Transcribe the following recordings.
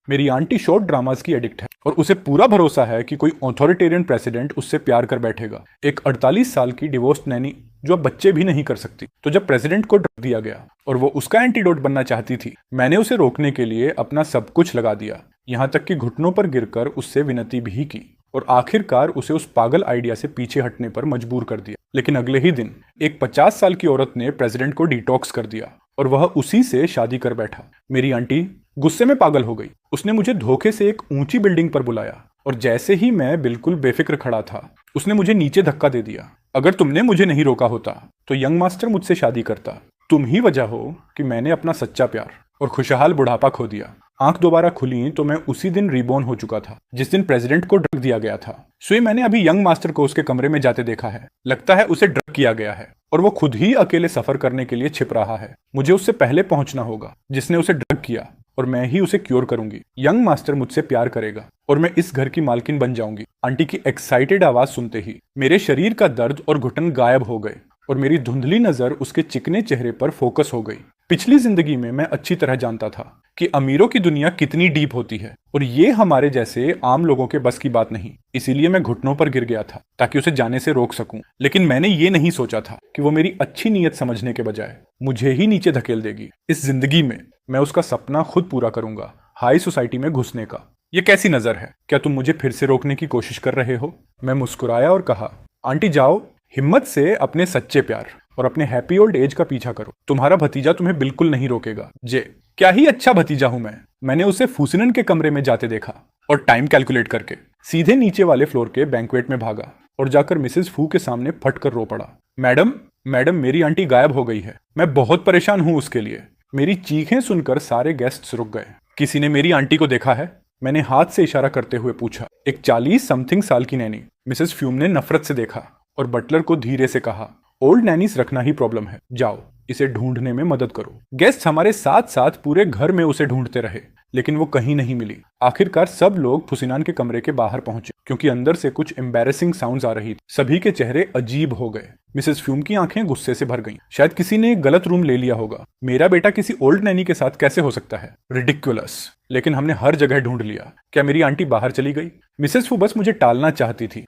मेरी aunty short dramas की addict है और उसे पूरा भरोसा है कि कोई ऑथोरिटेरियन प्रेसिडेंट उससे प्यार कर बैठेगा। एक 48 साल की डिवोर्स्ड नैनी जो अब बच्चे भी नहीं कर सकती। तो जब प्रेसिडेंट को ड्रग दिया गया और वो उसका एंटीडोट बनना चाहती थी, मैंने उसे रोकने के लिए अपना सब कुछ लगा दिया, यहाँ तक कि घुटनों पर गिरकर उससे विनती भी की और आखिरकार उसे उस पागल आइडिया से पीछे हटने पर मजबूर कर दिया। लेकिन अगले ही दिन एक 50 साल की औरत ने प्रेसिडेंट को डिटॉक्स कर दिया और वह उसी से शादी कर बैठा। मेरी आंटी गुस्से में पागल हो गई। उसने मुझे धोखे से एक ऊंची बिल्डिंग पर बुलाया और जैसे ही मैं बिल्कुल बेफिक्र खड़ा था, उसने मुझे नीचे धक्का दे दिया। अगर तुमने मुझे नहीं रोका होता तो यंग मास्टर मुझसे शादी करता। तुम ही वजह हो कि मैंने अपना सच्चा प्यार और खुशहाल बुढ़ापा खो दिया। आंख दोबारा खुली तो मैं उसी दिन रिबॉर्न हो चुका था जिस दिन प्रेसिडेंट को ड्रग दिया गया था। सुई मैंने अभी यंग मास्टर को उसके कमरे में जाते देखा है। लगता है उसे ड्रग किया गया है और वो खुद ही अकेले सफर करने के लिए छिप रहा है। मुझे उससे पहले पहुंचना होगा जिसने उसे ड्रग किया और मैं ही उसे क्योर करूंगी। यंग मास्टर मुझसे प्यार करेगा और मैं इस घर की मालकिन बन जाऊंगी। आंटी की एक्साइटेड आवाज सुनते ही मेरे शरीर का दर्द और घुटन गायब हो गए और मेरी धुंधली नजर उसके चिकने चेहरे पर फोकस हो गई। पिछली जिंदगी में मैं अच्छी तरह जानता था कि अमीरों की दुनिया कितनी डीप होती है और ये हमारे जैसे आम लोगों के बस की बात नहीं। इसीलिए मैं घुटनों पर गिर गया था ताकि उसे जाने से रोक सकूं। लेकिन मैंने ये नहीं सोचा था कि वो मेरी अच्छी नीयत समझने के बजाय मुझे ही नीचे धकेल देगी। इस जिंदगी में मैं उसका सपना खुद पूरा करूंगा, हाई सोसाइटी में घुसने का। ये कैसी नजर है? क्या तुम मुझे फिर से रोकने की कोशिश कर रहे हो? मैं मुस्कुराया और कहा, आंटी जाओ, हिम्मत से अपने सच्चे प्यार और अपने हैप्पी ओल्ड एज का पीछा करो। तुम्हारा भतीजा तुम्हें बिल्कुल नहीं रोकेगा। जे क्या ही अच्छा भतीजा हूं मैं। मैंने उसे फूसिनन के कमरे में जाते देखा और टाइम कैलकुलेट करके सीधे नीचे वाले फ्लोर के बैंक्वेट में भागा और जाकर मिसेस फू के सामने फट कर रो पड़ा। मैडम मैडम, मेरी आंटी गायब हो गई है। मैं बहुत परेशान हूं उसके लिए। मेरी चीखें सुनकर सारे गेस्ट्स रुक गए। किसी ने मेरी आंटी को देखा है? मैंने हाथ से इशारा करते हुए पूछा। एक 40 समथिंग साल की नैनी मिसेस फ्यूम ने नफरत से देखा और बटलर को धीरे से कहा, ओल्ड नैनीज रखना ही प्रॉब्लम है, जाओ इसे ढूंढने में मदद करो। गेस्ट हमारे साथ साथ पूरे घर में उसे ढूंढते रहे लेकिन वो कहीं नहीं मिली। आखिरकार सब लोग फुसिनान के कमरे के बाहर पहुंचे क्योंकि अंदर से कुछ एम्बैरेसिंग साउंड्स आ रही थी। सभी के चेहरे अजीब हो गए। मिसेस फ्यूम की आंखें गुस्से से भर गईं। शायद किसी ने गलत रूम ले लिया होगा। मेरा बेटा किसी ओल्ड नैनी के साथ कैसे हो सकता है? रिडिकुलस। लेकिन हमने हर जगह ढूंढ लिया। क्या मेरी आंटी बाहर चली गई? मिसेस फू बस मुझे टालना चाहती थी।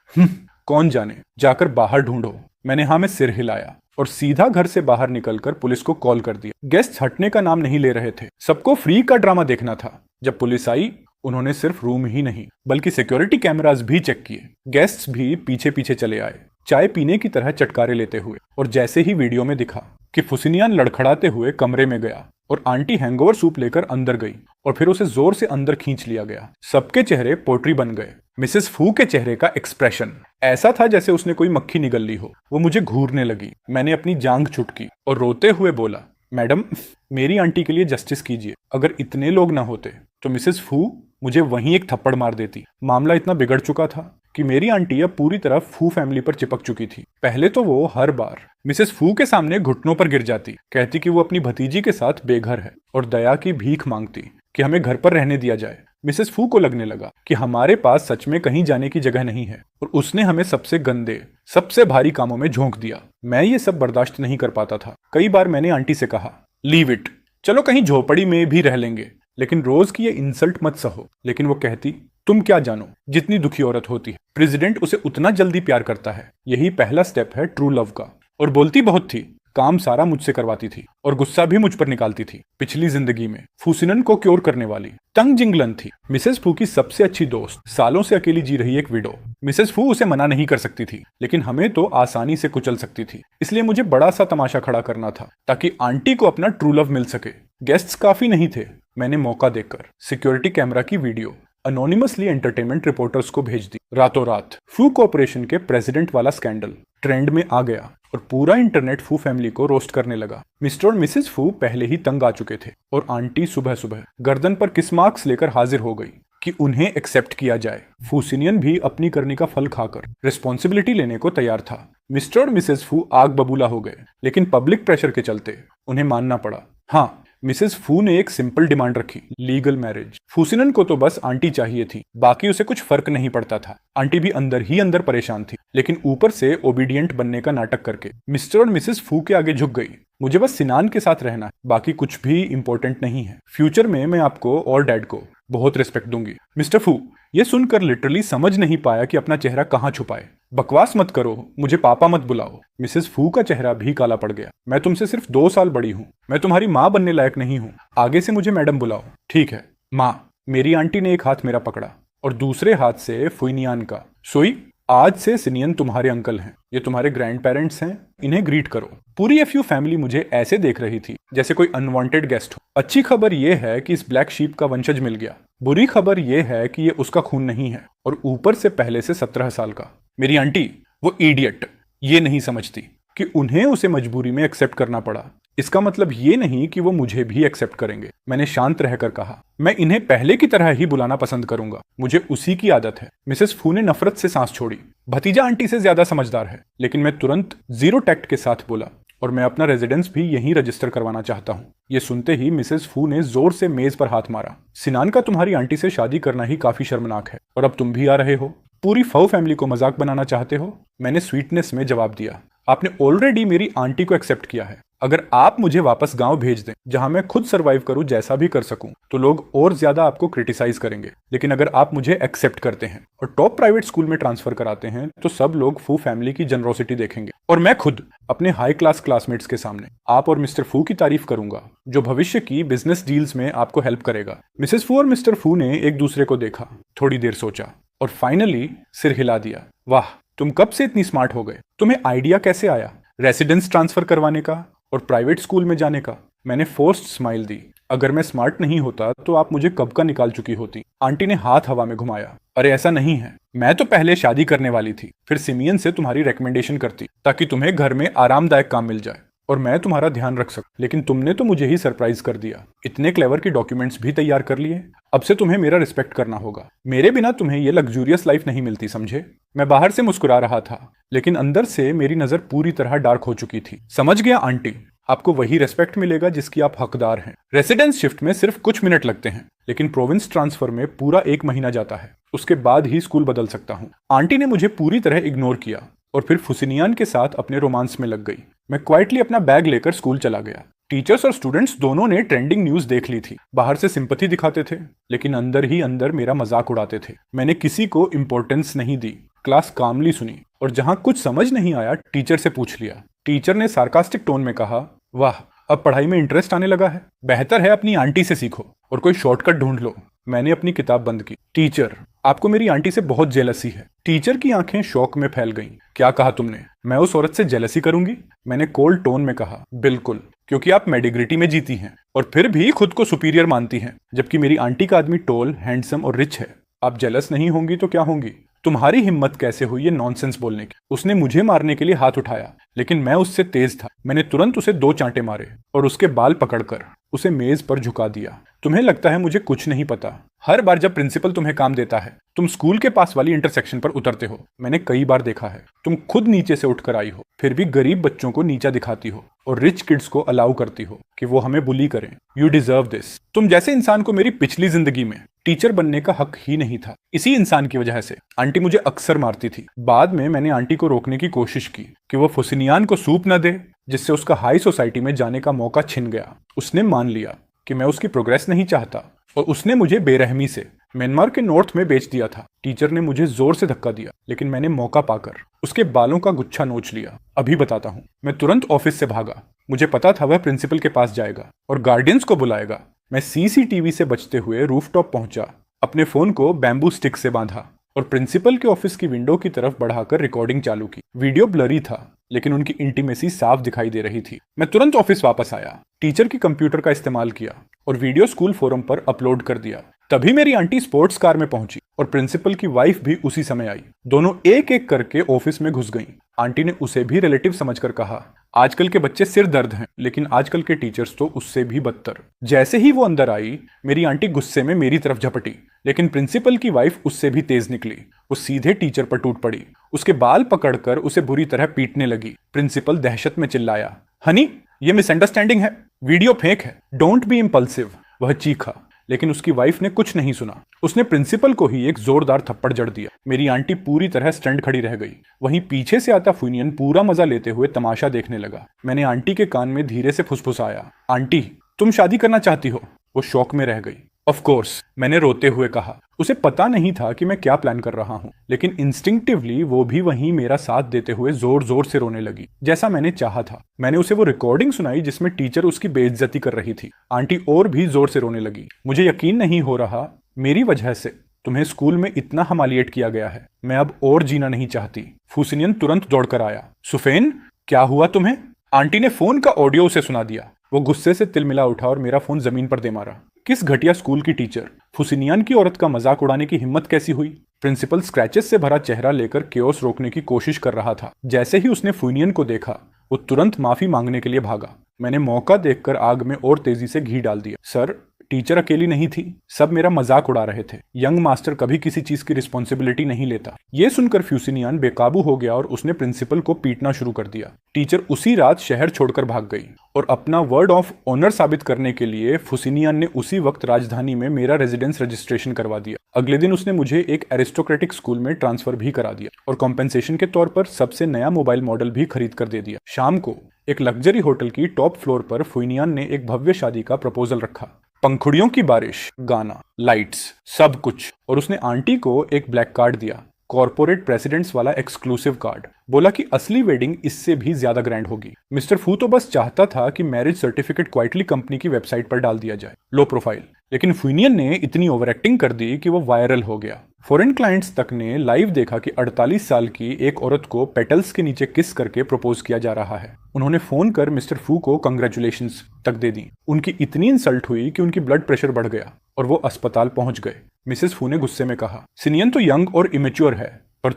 कौन जाने, जाकर बाहर ढूंढो। मैंने हाँ में सिर हिलाया और सीधा घर से बाहर निकलकर पुलिस को कॉल कर दिया। गेस्ट हटने का नाम नहीं ले रहे थे। सबको फ्री का ड्रामा देखना था। जब पुलिस आई, उन्होंने सिर्फ रूम ही नहीं बल्कि सिक्योरिटी कैमरास भी चेक किए। गेस्ट्स भी पीछे पीछे चले आए, चाय पीने की तरह चटकारे लेते हुए। और जैसे ही वीडियो में दिखा कि फुसिनियान लड़खड़ाते हुए कमरे में गया और आंटी हैंगओवर सूप लेकर अंदर गई और फिर उसे जोर से अंदर खींच लिया गया, सबके चेहरे पोट्री बन गए। मिसेस फू के चेहरे का एक्सप्रेशन ऐसा था जैसे उसने कोई मक्खी निगल ली हो। वो मुझे घूरने लगी। मैंने अपनी जांघ छुटकी और रोते हुए बोला, मैडम मेरी आंटी के लिए जस्टिस कीजिए। अगर इतने लोग ना होते तो मिसेस फू मुझे वहीं एक थप्पड़ मार देती। मामला इतना बिगड़ चुका था कि मेरी आंटी अब पूरी तरह फू फैमिली पर चिपक चुकी थी। पहले तो वो हर बार मिसेस फू के सामने घुटनों पर गिर जाती, कहती कि वो अपनी भतीजी के साथ बेघर है और दया की भीख मांगती कि हमें घर पर रहने दिया जाए। मिसेस फू को लगने लगा कि हमारे पास सच में कहीं जाने की जगह नहीं है और उसने हमें सबसे गंदे, सबसे भारी कामों में झोंक दिया। मैं ये सब बर्दाश्त नहीं कर पाता था। कई बार मैंने आंटी से कहा, लीव इट, चलो कहीं झोपड़ी में भी रह लेंगे, लेकिन रोज की ये इंसल्ट मत सहो। लेकिन वो कहती, तुम क्या जानो जितनी दुखी औरत होती है, प्रेसिडेंट उसे उतना जल्दी प्यार करता है। यही पहला स्टेप है ट्रू लव का। और बोलती बहुत थी, काम सारा मुझसे करवाती थी और गुस्सा भी मुझ पर निकालती थी। पिछली जिंदगी में फूसिनन को क्योर करने वाली तंग जिंगलन थी। मिसेस फू की सबसे अच्छी दोस्त, सालों से अकेली जी रही एक विडो। मिसेस फू उसे मना नहीं कर सकती थी लेकिन हमें तो आसानी से कुचल सकती थी। इसलिए मुझे बड़ा सा तमाशा खड़ा करना था ताकि आंटी को अपना ट्रू लव मिल सके। गेस्ट्स काफी नहीं थे। मैंने मौका देकर सिक्योरिटी कैमरा की वीडियो अनोनिमसली एंटरटेनमेंट रिपोर्टर्स को भेज दी। रातों रात फू कॉर्पोरेशन के प्रेसिडेंट वाला स्कैंडल ट्रेंड में आ गया और पूरा इंटरनेट फू फैमिली को रोस्ट करने लगा। मिस्टर और मिसेस फू पहले ही तंग आ चुके थे और आंटी सुबह सुबह गर्दन पर किस मार्क्स लेकर हाजिर हो गई कि उन्हें एक्सेप्ट किया जाए। फूसिनियन भी अपनी करनी का फल खाकर रिस्पॉन्सिबिलिटी लेने को तैयार था। मिस्टर और मिसेस फू आग बबूला हो गए लेकिन पब्लिक प्रेशर के चलते उन्हें मानना पड़ा। हाँ, मिसेस फू ने एक सिंपल डिमांड रखी, लीगल मैरिज। फूसिनन को तो बस आंटी चाहिए थी, बाकी उसे कुछ फर्क नहीं पड़ता था। आंटी भी अंदर ही अंदर परेशान थी लेकिन ऊपर से ओबीडियंट बनने का नाटक करके मिस्टर और मिसेस फू के आगे झुक गई। मुझे बस सिनान के साथ रहना है, बाकी कुछ भी इंपॉर्टेंट नहीं है। फ्यूचर में मैं आपको और डैड को बहुत रिस्पेक्ट दूंगी। मिस्टर फू ये सुनकर लिटरली समझ नहीं पाया कि अपना चेहरा कहाँ छुपाए। बकवास मत करो, मुझे पापा मत बुलाओ। मिसेस फू का चेहरा भी काला पड़ गया। मैं तुमसे सिर्फ 2 साल बड़ी हूँ, मैं तुम्हारी माँ बनने लायक नहीं हूँ, आगे से मुझे मैडम बुलाओ। ठीक है माँ। मेरी आंटी ने एक हाथ मेरा पकड़ा और दूसरे हाथ से फुइनियान का। सोई आज से सिनियन तुम्हारे अंकल हैं, ये तुम्हारे ग्रैंड पेरेंट्स हैं, इन्हें ग्रीट करो। पूरी एफयू फैमिली मुझे ऐसे देख रही थी जैसे कोई अनवांटेड गेस्ट हो। अच्छी खबर यह है कि इस ब्लैक शीप का वंशज मिल गया। बुरी खबर यह है कि ये उसका खून नहीं है और ऊपर से पहले से 17 साल का। मेरी आंटी वो इडियट ये नहीं समझती कि उन्हें उसे मजबूरी में एक्सेप्ट करना पड़ा। इसका मतलब ये नहीं कि वो मुझे भी एक्सेप्ट करेंगे। मैंने शांत रहकर कहा, मैं इन्हें पहले की तरह ही बुलाना पसंद करूंगा, मुझे उसी की आदत है। मिसेस फू ने नफरत से सांस छोड़ी। भतीजा आंटी से ज्यादा समझदार है। लेकिन मैं तुरंत जीरो टैक्ट के साथ बोला, और मैं अपना रेजिडेंस भी यहीं रजिस्टर करवाना चाहता हूँ। ये सुनते ही मिसेस फू ने जोर से मेज पर हाथ मारा। सिनान का तुम्हारी आंटी से शादी करना ही काफी शर्मनाक है, और अब तुम भी आ रहे हो। पूरी फऊ फैमिली को मजाक बनाना चाहते हो? मैंने स्वीटनेस में जवाब दिया, आपने ऑलरेडी मेरी आंटी को एक्सेप्ट किया है। अगर आप मुझे वापस गांव भेज दें जहां मैं खुद सरवाइव करूं, जैसा भी कर सकूं, तो लोग और ज्यादा आपको क्रिटिसाइज करेंगे। लेकिन अगर आप मुझे एक्सेप्ट करते हैं और टॉप प्राइवेट स्कूल में ट्रांसफर कराते हैं, तो सब लोग फू फैमिली की जनरोसिटी देखेंगे, और मैं खुद अपने हाई क्लास क्लासमेट्स के सामने आप और मिस्टर फू की तारीफ करूंगा, जो भविष्य की बिजनेस डील्स में आपको हेल्प करेगा। मिसेस फू और मिस्टर फू ने एक दूसरे को देखा, थोड़ी देर सोचा और फाइनली सिर हिला दिया। वाह, तुम कब से इतनी स्मार्ट हो गए? तुम्हें आइडिया कैसे आया रेसिडेंस ट्रांसफर करवाने का और प्राइवेट स्कूल में जाने का? मैंने फोर्स्ड स्माइल दी। अगर मैं स्मार्ट नहीं होता तो आप मुझे कब का निकाल चुकी होती। आंटी ने हाथ हवा में घुमाया। अरे ऐसा नहीं है, मैं तो पहले शादी करने वाली थी, फिर सिमियन से तुम्हारी रिकमेंडेशन करती ताकि तुम्हें घर में आरामदायक काम मिल जाए और मैं तुम्हारा ध्यान रख सकूं। लेकिन तुमने तो मुझे ही सरप्राइज कर दिया। इतने क्लेवर की डॉक्यूमेंट्स भी तैयार कर लिए। अब से तुम्हें मेरा रिस्पेक्ट करना होगा। मेरे बिना तुम्हें ये लग्जूरियस लाइफ नहीं मिलती, समझे? मैं बाहर से मुस्कुरा रहा था, लेकिन अंदर से मेरी नजर पूरी तरह डार्क हो चुकी थी। समझ गया आंटी, आपको वही रेस्पेक्ट मिलेगा जिसकी आप हकदार हैं। रेसिडेंस शिफ्ट में सिर्फ कुछ मिनट लगते हैं, लेकिन प्रोविंस ट्रांसफर में पूरा 1 महीना जाता है। उसके बाद ही स्कूल बदल सकता हूँ। आंटी ने मुझे पूरी तरह इग्नोर किया और फिर फुसिनियान के साथ अपने रोमांस में लग गई। मैं क्वाइटली अपना बैग लेकर स्कूल चला गया। टीचर्स और स्टूडेंट्स दोनों ने ट्रेंडिंग न्यूज देख ली थी। बाहर से सिंपैथी दिखाते थे, लेकिन अंदर ही अंदर मेरा मजाक उड़ाते थे। मैंने किसी को इंपॉर्टेंस नहीं दी। क्लास कामली सुनी और जहां कुछ समझ नहीं आया टीचर से पूछ लिया। टीचर ने सार्कास्टिक टोन में कहा, वाह, अब पढ़ाई में इंटरेस्ट आने लगा है। बेहतर है अपनी आंटी से सीखो और कोई शॉर्टकट ढूंढ लो। मैंने अपनी किताब बंद की। टीचर, आपको मेरी आंटी से बहुत जेलसी है। टीचर की आंखें शौक में फैल गईं। क्या कहा तुमने? मैं उस औरत से जेलसी करूंगी? मैंने कोल्ड टोन में कहा, बिल्कुल, क्योंकि आप मेडिग्रिटी में जीती हैं और फिर भी खुद को सुपीरियर मानती हैं, जबकि मेरी आंटी का आदमी टोल, हैंडसम और रिच है। आप जेलस नहीं होंगी तो क्या होंगी? तुम्हारी हिम्मत कैसे हुई ये नॉनसेंस बोलने की? उसने मुझे मारने के लिए हाथ उठाया, लेकिन मैं उससे तेज था। मैंने तुरंत उसे 2 चांटे मारे और उसके बाल पकड़कर उसे मेज पर झुका दिया। तुम्हें लगता है मुझे कुछ नहीं पता? हर बार जब प्रिंसिपल तुम्हें काम देता है, तुम स्कूल के पास वाली इंटरसेक्शन पर उतरते हो। मैंने कई बार देखा है। तुम खुद नीचे से उठकर आई हो, फिर भी गरीब बच्चों को नीचा दिखाती हो और रिच किड्स को अलाउ करती हो कि वो हमें बुली करें। You deserve this. तुम जैसे इंसान को मेरी पिछली जिंदगी में टीचर बनने का हक ही नहीं था। इसी इंसान की वजह से आंटी मुझे अक्सर मारती थी। बाद में मैंने आंटी को रोकने की कोशिश की कि वो फुसिनियान को सूप न दे, जिससे उसका हाई सोसाइटी में जाने का मौका छिन गया। उसने मान लिया कि मैं उसकी प्रोग्रेस नहीं चाहता और उसने मुझे बेरहमी से म्यांमार के नॉर्थ में बेच दिया था। टीचर ने मुझे जोर से धक्का दिया, लेकिन मैंने मौका पाकर उसके बालों का गुच्छा नोच लिया। अभी बताता हूँ। मैं तुरंत ऑफिस से भागा। मुझे पता था वह प्रिंसिपल के पास जाएगा और गार्डियंस को बुलाएगा। मैं सीसीटीवी से बचते हुए रूफटॉप पहुंचा, अपने फोन को बैम्बू स्टिक से बांधा और प्रिंसिपल के ऑफिस की विंडो की तरफ बढ़ाकर रिकॉर्डिंग चालू की। वीडियो ब्लरी था, लेकिन उनकी इंटीमेसी साफ दिखाई दे रही थी। मैं तुरंत ऑफिस वापस आया, टीचर की कंप्यूटर का इस्तेमाल किया और वीडियो स्कूल फोरम पर अपलोड कर दिया। तभी मेरी आंटी स्पोर्ट्स कार में पहुंची और प्रिंसिपल की वाइफ भी उसी समय आई। दोनों एक एक करके ऑफिस में घुस गईं। आंटी ने उसे भी रिलेटिव समझकर कहा, आजकल के बच्चे सिर दर्द हैं, लेकिन आजकल के टीचर्स तो उससे भी बदतर। जैसे ही वो अंदर आई, मेरी आंटी गुस्से में मेरी तरफ झपटी, लेकिन प्रिंसिपल की वाइफ उससे भी तेज निकली। वो सीधे टीचर पर टूट पड़ी, उसके बाल पकड़कर उसे बुरी तरह पीटने लगी। प्रिंसिपल दहशत में चिल्लाया, हनी, ये मिसअंडरस्टैंडिंग है, वीडियो फेक है, डोंट बी इम्पल्सिव। वह चीखा, लेकिन उसकी वाइफ ने कुछ नहीं सुना। उसने प्रिंसिपल को ही एक जोरदार थप्पड़ जड़ दिया। मेरी आंटी पूरी तरह स्टंट खड़ी रह गई। वहीं पीछे से आता फुनियन पूरा मजा लेते हुए तमाशा देखने लगा। मैंने आंटी के कान में धीरे से फुसफुसाया, आंटी, तुम शादी करना चाहती हो? वो शौक में रह गई। ऑफ कोर्स, मैंने रोते हुए कहा। उसे पता नहीं था कि मैं क्या प्लान कर रहा हूँ, लेकिन इंस्टिंक्टिवली वो भी वहीं मेरा साथ देते हुए जोर जोर से रोने लगी, जैसा मैंने चाहा था। मैंने उसे वो रिकॉर्डिंग सुनाई जिसमें टीचर उसकी बेइज्जती कर रही थी। आंटी और भी जोर से रोने लगी। मुझे यकीन नहीं हो रहा, मेरी वजह से तुम्हें स्कूल में इतना हमालिएट किया गया है। मैं अब और जीना नहीं चाहती। फूसिनियन तुरंत दौड़कर आया। सुफेन, क्या हुआ तुम्हें? आंटी ने फोन का ऑडियो उसे सुना दिया। वो गुस्से से तिलमिला उठा और मेरा फोन जमीन पर दे मारा। किस घटिया स्कूल की टीचर! फुसिनियान की औरत का मजाक उड़ाने की हिम्मत कैसी हुई? प्रिंसिपल स्क्रैचेस से भरा चेहरा लेकर केओस रोकने की कोशिश कर रहा था। जैसे ही उसने फुनियन को देखा, वो तुरंत माफी मांगने के लिए भागा। मैंने मौका देखकर आग में और तेजी से घी डाल दिया। सर, टीचर अकेली नहीं थी, सब मेरा मजाक उड़ा रहे थे। यंग मास्टर कभी किसी चीज की रिस्पॉन्सिबिलिटी नहीं लेता। ये सुनकर फ्यूसिनियन बेकाबू हो गया और उसने प्रिंसिपल को पीटना शुरू कर दिया। टीचर उसी रात शहर छोड़कर भाग गई और अपना वर्ड ऑफ ऑनर साबित करने के लिए फुसिनियन ने उसी वक्त राजधानी में मेरा रेजिडेंस रजिस्ट्रेशन करवा दिया। अगले दिन उसने मुझे एक एरिस्टोक्रेटिक स्कूल में ट्रांसफर भी करा दिया और कॉम्पेंसेशन के तौर पर सबसे नया मोबाइल मॉडल भी खरीद कर दे दिया। शाम को एक लग्जरी होटल की टॉप फ्लोर पर फुनियान ने एक भव्य शादी का प्रपोजल रखा। पंखुड़ियों की बारिश, गाना, लाइट्स, सब कुछ। और उसने आंटी को एक ब्लैक कार्ड दिया, कॉर्पोरेट प्रेसिडेंट्स वाला एक्सक्लूसिव कार्ड। बोला कि असली वेडिंग इससे भी ज्यादा ग्रैंड होगी। मिस्टर फू तो बस चाहता था कि मैरिज सर्टिफिकेट क्वाइटली कंपनी की वेबसाइट पर डाल दिया जाए, लो प्रोफाइल। लेकिन फुनियन ने इतनी ओवर एक्टिंग कर दी कि वो वायरल हो गया। फॉरेन क्लाइंट्स तक ने लाइव देखा कि 48 साल की एक औरत को पेटल्स के नीचे किस करके प्रपोज किया जा रहा है। उन्होंने फोन कर मिस्टर फू को कंग्रेचुलेशंस तक दे दी। उनकी इतनी इंसल्ट हुई कि उनकी ब्लड प्रेशर बढ़ गया और वो अस्पताल पहुंच गए। मिसेस फू ने गुस्से में कहा, सिनियन तो यंग और इमेच्योर है, पर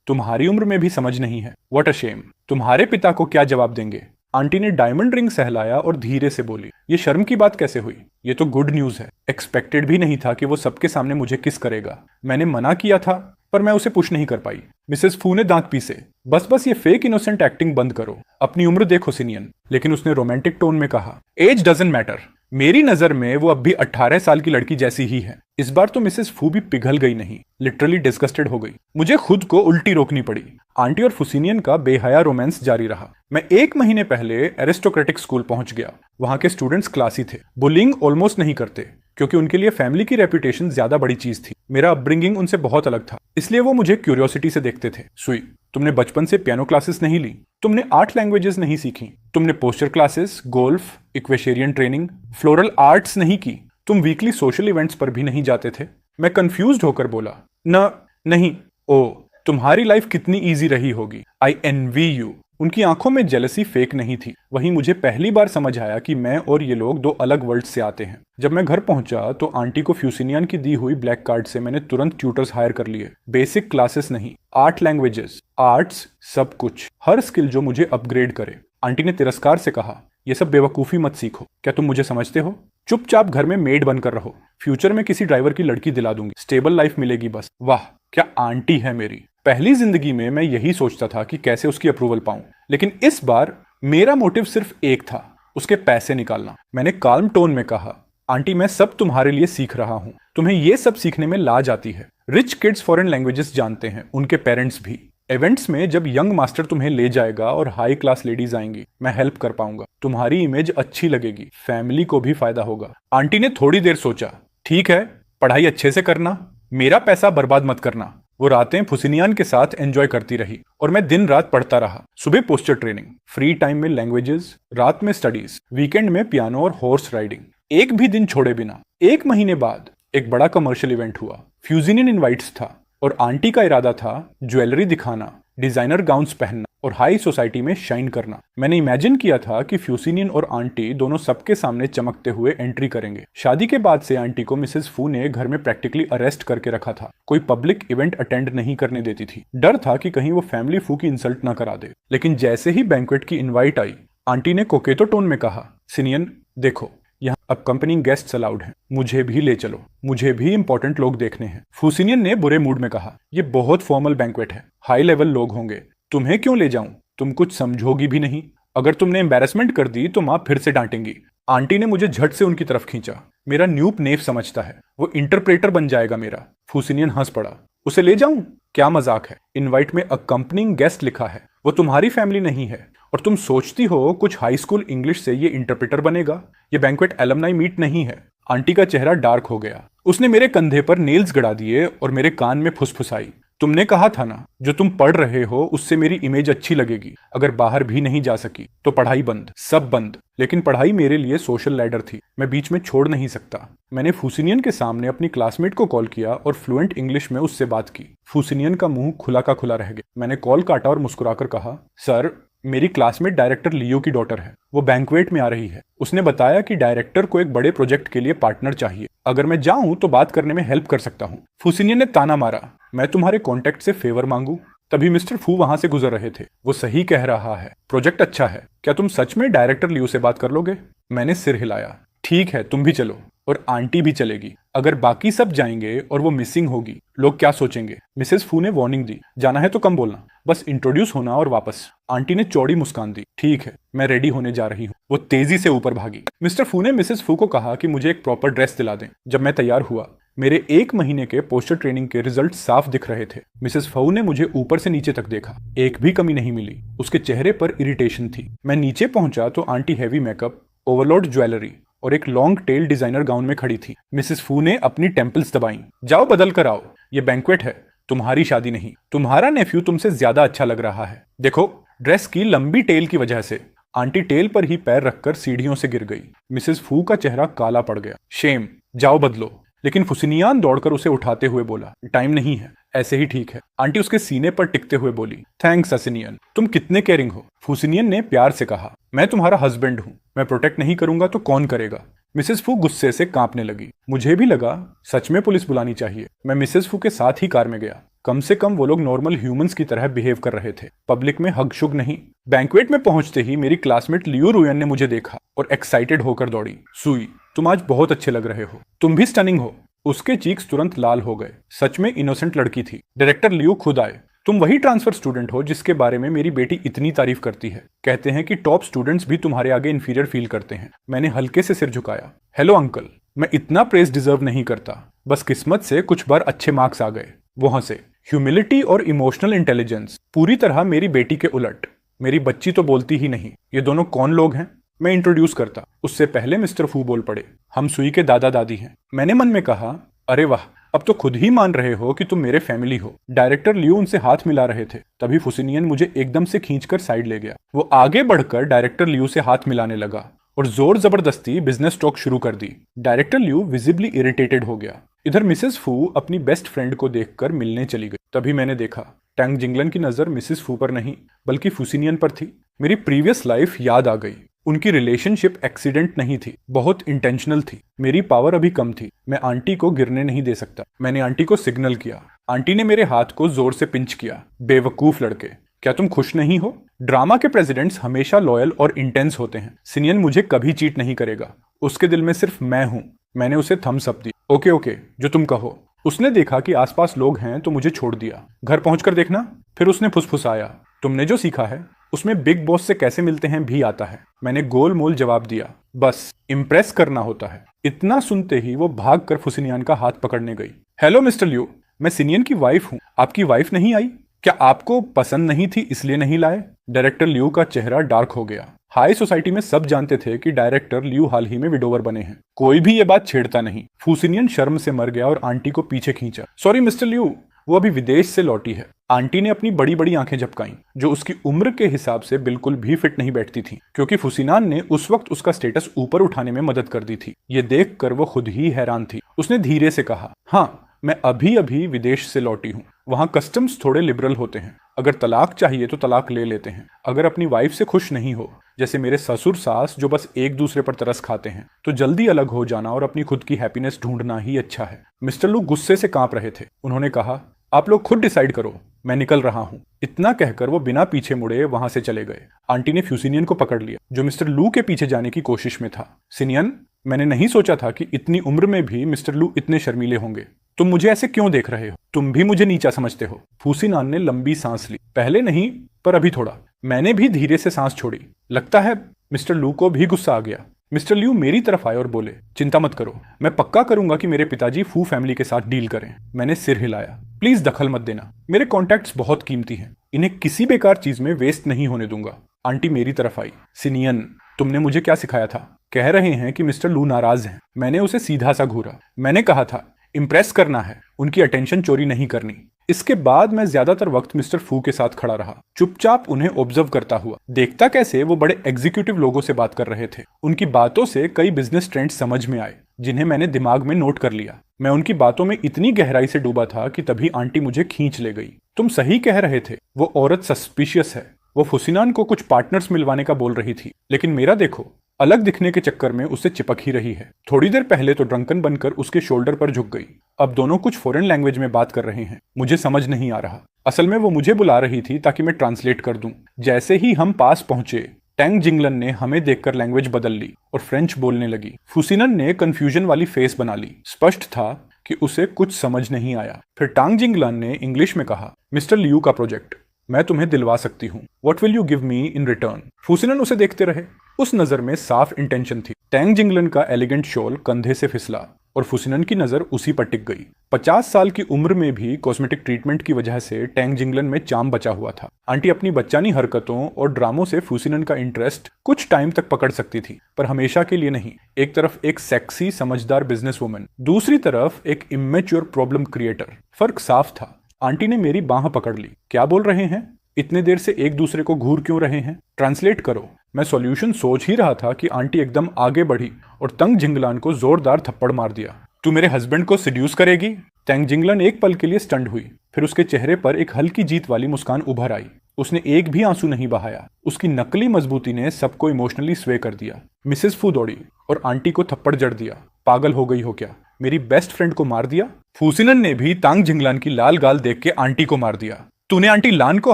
तुम्हारी उम्र में भी समझ नहीं है। What a shame. तुम्हारे पिता को क्या जवाब देंगे? आंटी ने डायमंड रिंग सहलाया और धीरे से बोली, ये शर्म की बात कैसे हुई? ये तो गुड न्यूज है। एक्सपेक्टेड भी नहीं था कि वो सबके सामने मुझे किस करेगा। मैंने मना किया था, पर मैं उसे पुश नहीं कर पाई। मिसेस फू ने दांत पीसे, बस ये फेक इनोसेंट एक्टिंग बंद करो, अपनी उम्र देखो सिनियन। लेकिन उसने रोमांटिक टोन में कहा, एज डजंट मैटर। मेरी नजर में वो अब भी 18 साल की लड़की जैसी ही है। इस बार तो मिसेस फू भी पिघल गई नहीं, लिटरली डिस्गस्टेड हो गई। मुझे खुद को उल्टी रोकनी पड़ी। आंटी और फुसिनियन का बेहया रोमांस जारी रहा। मैं 1 महीने पहले एरिस्टोक्रेटिक स्कूल पहुंच गया। वहां के स्टूडेंट्स क्लासी थे, बुलिंग ऑलमोस्ट नहीं करते, क्योंकि उनके लिए फैमिली की रेपुटेशन ज्यादा बड़ी चीज थी। मेरा अपब्रिंगिंग उनसे बहुत अलग था, इसलिए वो मुझे क्यूरियोसिटी से देखते थे। सुई, तुमने बचपन से पियानो क्लासेस नहीं ली? तुमने 8 लैंग्वेजेस नहीं सीखी? तुमने posture classes, golf, equestrian training, floral arts नहीं की? तुम वीकली सोशल इवेंट्स पर भी नहीं जाते थे? मैं कंफ्यूज्ड होकर बोला, नहीं। ओ, तुम्हारी लाइफ कितनी इजी रही होगी। आई एनवी यू। उनकी आंखों में जेलसी फेक नहीं थी। वहीं मुझे पहली बार समझ आया कि मैं और ये लोग 2 अलग वर्ल्ड से आते हैं। जब मैं घर पहुंचा तो आंटी को फ्यूसिनियन की दी हुई ब्लैक कार्ड से मैंने तुरंत ट्यूटर्स हायर कर लिए। बेसिक क्लासेस नहीं, 8 लैंग्वेजेस, आर्ट्स, सब कुछ, हर स्किल जो मुझे अपग्रेड करे। आंटी ने तिरस्कार से कहा, ये सब बेवकूफी मत सीखो। क्या तुम मुझे समझते हो? चुपचाप घर में मेड बनकर रहो। फ्यूचर में किसी ड्राइवर की लड़की दिला दूंगी, स्टेबल लाइफ मिलेगी बस। वाह, क्या आंटी है मेरी। पहली जिंदगी में मैं यही सोचता था कि कैसे उसकी अप्रूवल पाऊं, लेकिन इस बार मेरा मोटिव सिर्फ एक था, उसके पैसे निकालना। मैंने काल्म टोन में कहा, आंटी मैं सब तुम्हारे लिए सीख रहा हूं, तुम्हें ये सब सीखने में लाज आती है। रिच किड्स फॉरेन लैंग्वेजेस जानते हैं, उनके पेरेंट्स भी। इवेंट्स में जब यंग मास्टर तुम्हें ले जाएगा और हाई क्लास लेडीज आएंगी, मैं हेल्प कर पाऊंगा। तुम्हारी इमेज अच्छी लगेगी, फैमिली को भी फायदा होगा। आंटी ने थोड़ी देर सोचा, ठीक है, पढ़ाई अच्छे से करना, मेरा पैसा बर्बाद मत करना। वो रातें फुसिनियान के साथ एंजॉय करती रही और मैं दिन रात पढ़ता रहा। सुबह पोस्चर ट्रेनिंग, फ्री टाइम में लैंग्वेजेस, रात में स्टडीज, वीकेंड में पियानो और हॉर्स राइडिंग, एक भी दिन छोड़े बिना। 1 महीने बाद एक बड़ा कमर्शियल इवेंट हुआ। फ्यूजिनियन इनवाइट्स था और आंटी का इरादा था ज्वेलरी दिखाना, डिजाइनर गाउन्स पहनना और हाई सोसाइटी में शाइन करना। मैंने इमेजिन किया था कि फ्यूसिनियन और आंटी दोनों सबके सामने चमकते हुए एंट्री करेंगे। शादी के बाद से आंटी को मिसेस फू ने घर में प्रैक्टिकली अरेस्ट करके रखा था। कोई पब्लिक इवेंट अटेंड नहीं करने देती थी। डर था कि कहीं वो फैमिली फू की इंसल्ट ना करा दे। लेकिन जैसे ही बैंक्वेट की इन्वाइट आई, आंटी ने कोकेतो टोन में कहा, सिनियन देखो, यहाँ अब कंपनी गेस्ट्स अलाउड हैं, मुझे भी ले चलो, मुझे भी इंपॉर्टेंट लोग देखने हैं। फूसिनियन ने बुरे मूड में कहा, ये बहुत फॉर्मल बैंक्वेट है, हाई लेवल लोग होंगे, तुम्हें क्यों ले जाऊं? तुम कुछ समझोगी भी नहीं। अगर तुमने एम्बैरेसमेंट कर दी तो माँ फिर से डांटेंगी। आंटी ने मुझे झट से उनकी तरफ खींचा। मेरा न्यूप नेफ समझता है, वो इंटरप्रेटर बन जाएगा मेरा। फूसिनियन हंस पड़ा। उसे ले जाऊं? क्या मजाक है। इनवाइट में अकम्पनिंग गेस्ट लिखा है, वो तुम्हारी फैमिली नहीं है और तुम सोचती हो कुछ हाई स्कूल इंग्लिश से ये इंटरप्रेटर बनेगा। ये बैंक्वेट एलमनाई मीट नहीं है। आंटी का चेहरा डार्क हो गया। उसने मेरे कंधे पर नेल्स गड़ा दिए और मेरे कान में फुसफुसाई, तुमने कहा था ना, जो तुम पढ़ रहे हो उससे मेरी इमेज अच्छी लगेगी। अगर बाहर भी नहीं जा सकी तो पढ़ाई बंद, सब बंद। लेकिन पढ़ाई मेरे लिए सोशल लैडर थी, मैं बीच में छोड़ नहीं सकता। मैंने फूसिनियन के सामने अपनी क्लासमेट को कॉल किया और फ्लुएंट इंग्लिश में उससे बात की। फूसिनियन का मुंह खुला का खुला रह गया। मैंने कॉल काटा और मुस्कुराकर कहा, सर, मेरी क्लासमेट डायरेक्टर लियो की डॉटर है, वो बैंक्वेट में आ रही है। उसने बताया कि डायरेक्टर को एक बड़े प्रोजेक्ट के लिए पार्टनर चाहिए। अगर मैं जाऊं तो बात करने में हेल्प कर सकता हूं। फूसिनियन ने ताना मारा, मैं तुम्हारे कॉन्टेक्ट से फेवर मांगू? तभी मिस्टर फू वहां से गुजर रहे थे। वो सही कह रहा है, प्रोजेक्ट अच्छा है। क्या तुम सच में डायरेक्टर लियो से बात कर लोगे? मैंने सिर हिलाया। ठीक है, तुम भी चलो और आंटी भी चलेगी। अगर बाकी सब जाएंगे और वो मिसिंग होगी, लोग क्या सोचेंगे? मिसेस फू ने वार्निंग दी, जाना है तो कम बोलना, बस इंट्रोड्यूस होना और वापस। आंटी ने चौड़ी मुस्कान दी, ठीक है, मैं रेडी होने जा रही हूँ। वो तेजी से ऊपर भागी। मिस्टर फू ने मिसेस फू को कहा कि मुझे एक प्रॉपर ड्रेस दिला दें। जब मैं तैयार हुआ, मेरे 1 महीने के पोस्टर ट्रेनिंग के रिजल्ट साफ दिख रहे थे। मिसेस फू ने मुझे ऊपर से नीचे तक देखा, एक भी कमी नहीं मिली। उसके चेहरे पर इरिटेशन थी। मैं नीचे पहुंचा तो aunty heavy makeup, overload jewellery और एक लॉन्ग टेल डिजाइनर गाउन में खड़ी थी। मिसेस फू ने अपनी टेम्पल्स दबाई, जाओ बदल कर आओ, ये बैंक्वेट है, तुम्हारी शादी नहीं। तुम्हारा नेफ्यू तुमसे ज्यादा अच्छा लग रहा है। देखो, ड्रेस की लंबी टेल की वजह से। आंटी टेल पर ही पैर रखकर सीढ़ियों से गिर गई। मिसेस फू का चेहरा काला पड़ गया। शेम, जाओ बदलो। लेकिन फुसिनियान दौड़कर उसे उठाते हुए बोला, टाइम नहीं है, ऐसे ही ठीक है। आंटी उसके सीने पर टिकते हुए बोली, थैंक्स असिनियन, तुम कितने केयरिंग हो। फुसिनियन ने प्यार से कहा, मैं तुम्हारा हस्बैंड हूं, मैं प्रोटेक्ट नहीं करूंगा तो कौन करेगा? मिसेस फू गुस्से से कांपने लगी। मुझे भी लगा सच में पुलिस बुलानी चाहिए। मैं मिसेस फू के साथ ही कार में गया। कम से कम वो लोग नॉर्मल ह्यूमंस की तरह बिहेव कर रहे थे, पब्लिक में हग शुग नहीं। बैंक्वेट में पहुंचते ही मेरी क्लासमेट लियो रुयन ने मुझे देखा और एक्साइटेड होकर दौड़ी। सुई, तुम आज बहुत अच्छे लग रहे हो, तुम भी स्टनिंग हो। उसके चीक्स तुरंत लाल हो गए। सच में इनोसेंट लड़की थी। डायरेक्टर लियो खुद आए। तुम वही ट्रांसफर स्टूडेंट हो जिसके बारे में मेरी बेटी इतनी तारीफ करती है। कहते हैं कि टॉप स्टूडेंट्स भी तुम्हारे आगे इंफीरियर फील करते हैं। मैंने हल्के से सिर झुकाया। हेलो अंकल, मैं इतना प्रेस डिजर्व नहीं करता, बस किस्मत से कुछ बार अच्छे मार्क्स आ गए। वो हंसे। ह्यूमिलिटी और इमोशनल इंटेलिजेंस पूरी तरह मेरी बेटी के उलट। मेरी बच्ची तो बोलती ही नहीं। ये दोनों कौन लोग हैं? मैं इंट्रोड्यूस करता, उससे पहले मिस्टर फू बोल पड़े, हम सुई के दादा दादी हैं। मैंने मन में कहा, अरे वाह, अब तो खुद ही मान रहे हो कि तुम मेरे फैमिली हो। डायरेक्टर लियो उनसे हाथ मिला रहे थे, तभी फुसिनियन मुझे एकदम से खींचकर साइड ले गया। वो आगे बढ़कर डायरेक्टर लियो से हाथ मिलाने लगा और जोर जबरदस्ती बिजनेस टॉक शुरू कर दी। डायरेक्टर लियो विजिबली इरिटेटेड हो गया। इधर मिसेस फू अपनी बेस्ट फ्रेंड को देखकर मिलने चली गई। तभी मैंने देखा, टैंग जिंगलन की नजर मिसेस फू पर नहीं बल्कि फुसिनियन पर थी। मेरी प्रीवियस लाइफ याद आ गई। उनकी रिलेशनशिप एक्सीडेंट नहीं थी, बहुत इंटेंशनल थी। मेरी पावर अभी कम थी, मैं आंटी को गिरने नहीं दे सकता। मैंने आंटी को सिग्नल किया। आंटी ने मेरे हाथ को जोर से पिंच किया। बेवकूफ लड़के, क्या तुम खुश नहीं हो? ड्रामा के प्रेसिडेंट्स हमेशा लॉयल और इंटेंस होते हैं। सिनियन मुझे कभी चीट नहीं करेगा, उसके दिल में सिर्फ मैं हूं। मैंने उसे थम्स अप दी। ओके ओके, जो तुम कहो। उसने देखा कि आसपास लोग हैं तो मुझे छोड़ दिया। घर पहुंचकर देखना। फिर उसने फुसफुसाया, तुमने जो सीखा है उसमें बिग बॉस से कैसे मिलते हैं भी आता है। मैंने गोल मोल जवाब दिया, बस इम्प्रेस करना होता है। इतना सुनते ही वो भागकर फुसिनियन का हाथ पकड़ने गई। हेलो मिस्टर लियो, मैं सिनियन की वाइफ हूँ। आपकी वाइफ नहीं आई? क्या आपको पसंद नहीं थी इसलिए नहीं लाए? डायरेक्टर लियो का चेहरा डार्क हो गया। हाई सोसाइटी में सब जानते थे कि डायरेक्टर लियो हाल ही में विडोवर बने हैं। कोई भी ये बात छेड़ता नहीं। फुसिनियन शर्म से मर गया और आंटी को पीछे खींचा। सॉरी मिस्टर लियो, वो अभी विदेश से लौटी है। आंटी ने अपनी बड़ी बड़ी आंखें झपकाईं, जो उसकी उम्र के हिसाब से बिल्कुल भी फिट नहीं बैठती थी, क्योंकि फुसिनान ने उस वक्त उसका स्टेटस ऊपर उठाने में मदद कर दी थी। ये देखकर वो खुद ही हैरान थी। उसने धीरे से कहा, हाँ, मैं अभी अभी विदेश से लौटी हूँ। वहाँ कस्टम्स थोड़े लिबरल होते हैं। अगर तलाक चाहिए तो तलाक ले लेते हैं। अगर अपनी वाइफ से खुश नहीं हो, जैसे मेरे ससुर सास जो बस एक दूसरे पर तरस खाते हैं, तो जल्दी अलग हो जाना और अपनी खुद की हैप्पीनेस ढूंढना ही अच्छा है। मिस्टर लू गुस्से से कांप रहे थे। उन्होंने कहा, आप लोग खुद डिसाइड करो, मैं निकल रहा हूँ। इतना कहकर वो बिना पीछे मुड़े वहां से चले गए। आंटी ने फ्यूसिनियन को पकड़ लिया, जो मिस्टर लू के पीछे जाने की कोशिश में था। सिनियन, मैंने नहीं सोचा था कि इतनी उम्र में भी मिस्टर लू इतने शर्मीले होंगे। तुम मुझे ऐसे क्यों देख रहे हो? तुम भी मुझे नीचा समझते हो? फुसिनान ने लंबी सांस ली। पहले नहीं, पर अभी थोड़ा। मैंने भी धीरे से सांस छोड़ी। लगता है मिस्टर लू को भी गुस्सा आ गया। मिस्टर लियो मेरी तरफ आए और बोले, चिंता मत करो, मैं पक्का करूंगा कि मेरे पिताजी फू फैमिली के साथ डील करें। मैंने सिर हिलाया। प्लीज दखल मत देना, मेरे कॉन्टैक्ट्स बहुत कीमती हैं, इन्हें किसी बेकार चीज में वेस्ट नहीं होने दूंगा। आंटी मेरी तरफ आई। सिनियन, तुमने मुझे क्या सिखाया था? कह रहे हैं कि मिस्टर लू नाराज हैं। मैंने उसे सीधा सा घूरा। मैंने कहा था इम्प्रेस करना है, उनकी अटेंशन चोरी नहीं करनी। इसके बाद मैं ज्यादातर वक्त मिस्टर फू के साथ खड़ा रहा, चुपचाप उन्हें ऑब्जर्व करता हुआ, देखता कैसे वो बड़े एग्जीक्यूटिव लोगों से बात कर रहे थे। उनकी बातों से कई बिजनेस ट्रेंड्स समझ में आए जिन्हें मैंने दिमाग में नोट कर लिया। मैं उनकी बातों में इतनी गहराई से डूबा था कि तभी आंटी मुझे खींच ले गई। तुम सही कह रहे थे, वो औरत सस्पिशियस है। वो फुसिनान को कुछ पार्टनर्स मिलवाने का बोल रही थी, लेकिन मेरा देखो, अलग दिखने के चक्कर में उससे चिपक ही रही है। थोड़ी देर पहले तो ड्रंकन बनकर उसके शोल्डर पर झुक गई, अब दोनों कुछ फॉरेन लैंग्वेज में बात कर रहे हैं। मुझे समझ नहीं आ रहा। असल में वो मुझे बुला रही थी ताकि मैं ट्रांसलेट कर दूं। जैसे ही हम पास पहुंचे, टैंग जिंगलन ने हमें देखकर लैंग्वेज बदल ली और फ्रेंच बोलने लगी। फुसिनन ने कंफ्यूजन वाली फेस बना ली। स्पष्ट था कि उसे कुछ समझ नहीं आया। फिर टांग जिंगलन ने इंग्लिश में कहा, मिस्टर लियू का प्रोजेक्ट मैं तुम्हें दिलवा सकती हूँ। What will you give me in return? फुसिनन उसे देखते रहे। उस नजर में साफ इंटेंशन थी। टैंग जिंगलन का एलिगेंट शॉल कंधे से फिसला और फुसिनन की नजर उसी पर टिक गई। 50 साल की उम्र में भी कॉस्मेटिक ट्रीटमेंट की वजह से टैंग जिंगलन में चार्म बचा हुआ था। आंटी अपनी बच्चानी हरकतों और ड्रामों से फुसिनन का इंटरेस्ट कुछ टाइम तक पकड़ सकती थी, पर हमेशा के लिए नहीं। एक तरफ एक सेक्सी समझदार बिजनेस वुमन, दूसरी तरफ एक इमेच्योर प्रॉब्लम क्रिएटर। फर्क साफ था। आंटी ने मेरी बाह पकड़ ली। क्या बोल रहे हैं? इतने देर से एक दूसरे को घूर क्यों रहे हैं? ट्रांसलेट करो। मैं सॉल्यूशन सोच ही रहा था कि आंटी एकदम आगे बढ़ी और तंग जिंगलान को जोरदार थप्पड़ मार दिया। तू मेरे हस्बैंड को सिड्यूस करेगी? तंग जिंगलान एक पल के लिए स्टंड हुई, फिर उसके चेहरे पर एक हल्की जीत वाली मुस्कान उभर आई। उसने एक भी आंसू नहीं बहाया। उसकी नकली मजबूती ने सबको इमोशनली स्वे कर दिया। मिसेस फू दौड़ी और आंटी को थप्पड़ जड़ दिया। पागल हो गई हो क्या? मेरी बेस्ट फ्रेंड को मार दिया? फुसिनन ने भी तांग जिंगलान की लाल गाल देख के आंटी को मार दिया। तूने आंटी लान को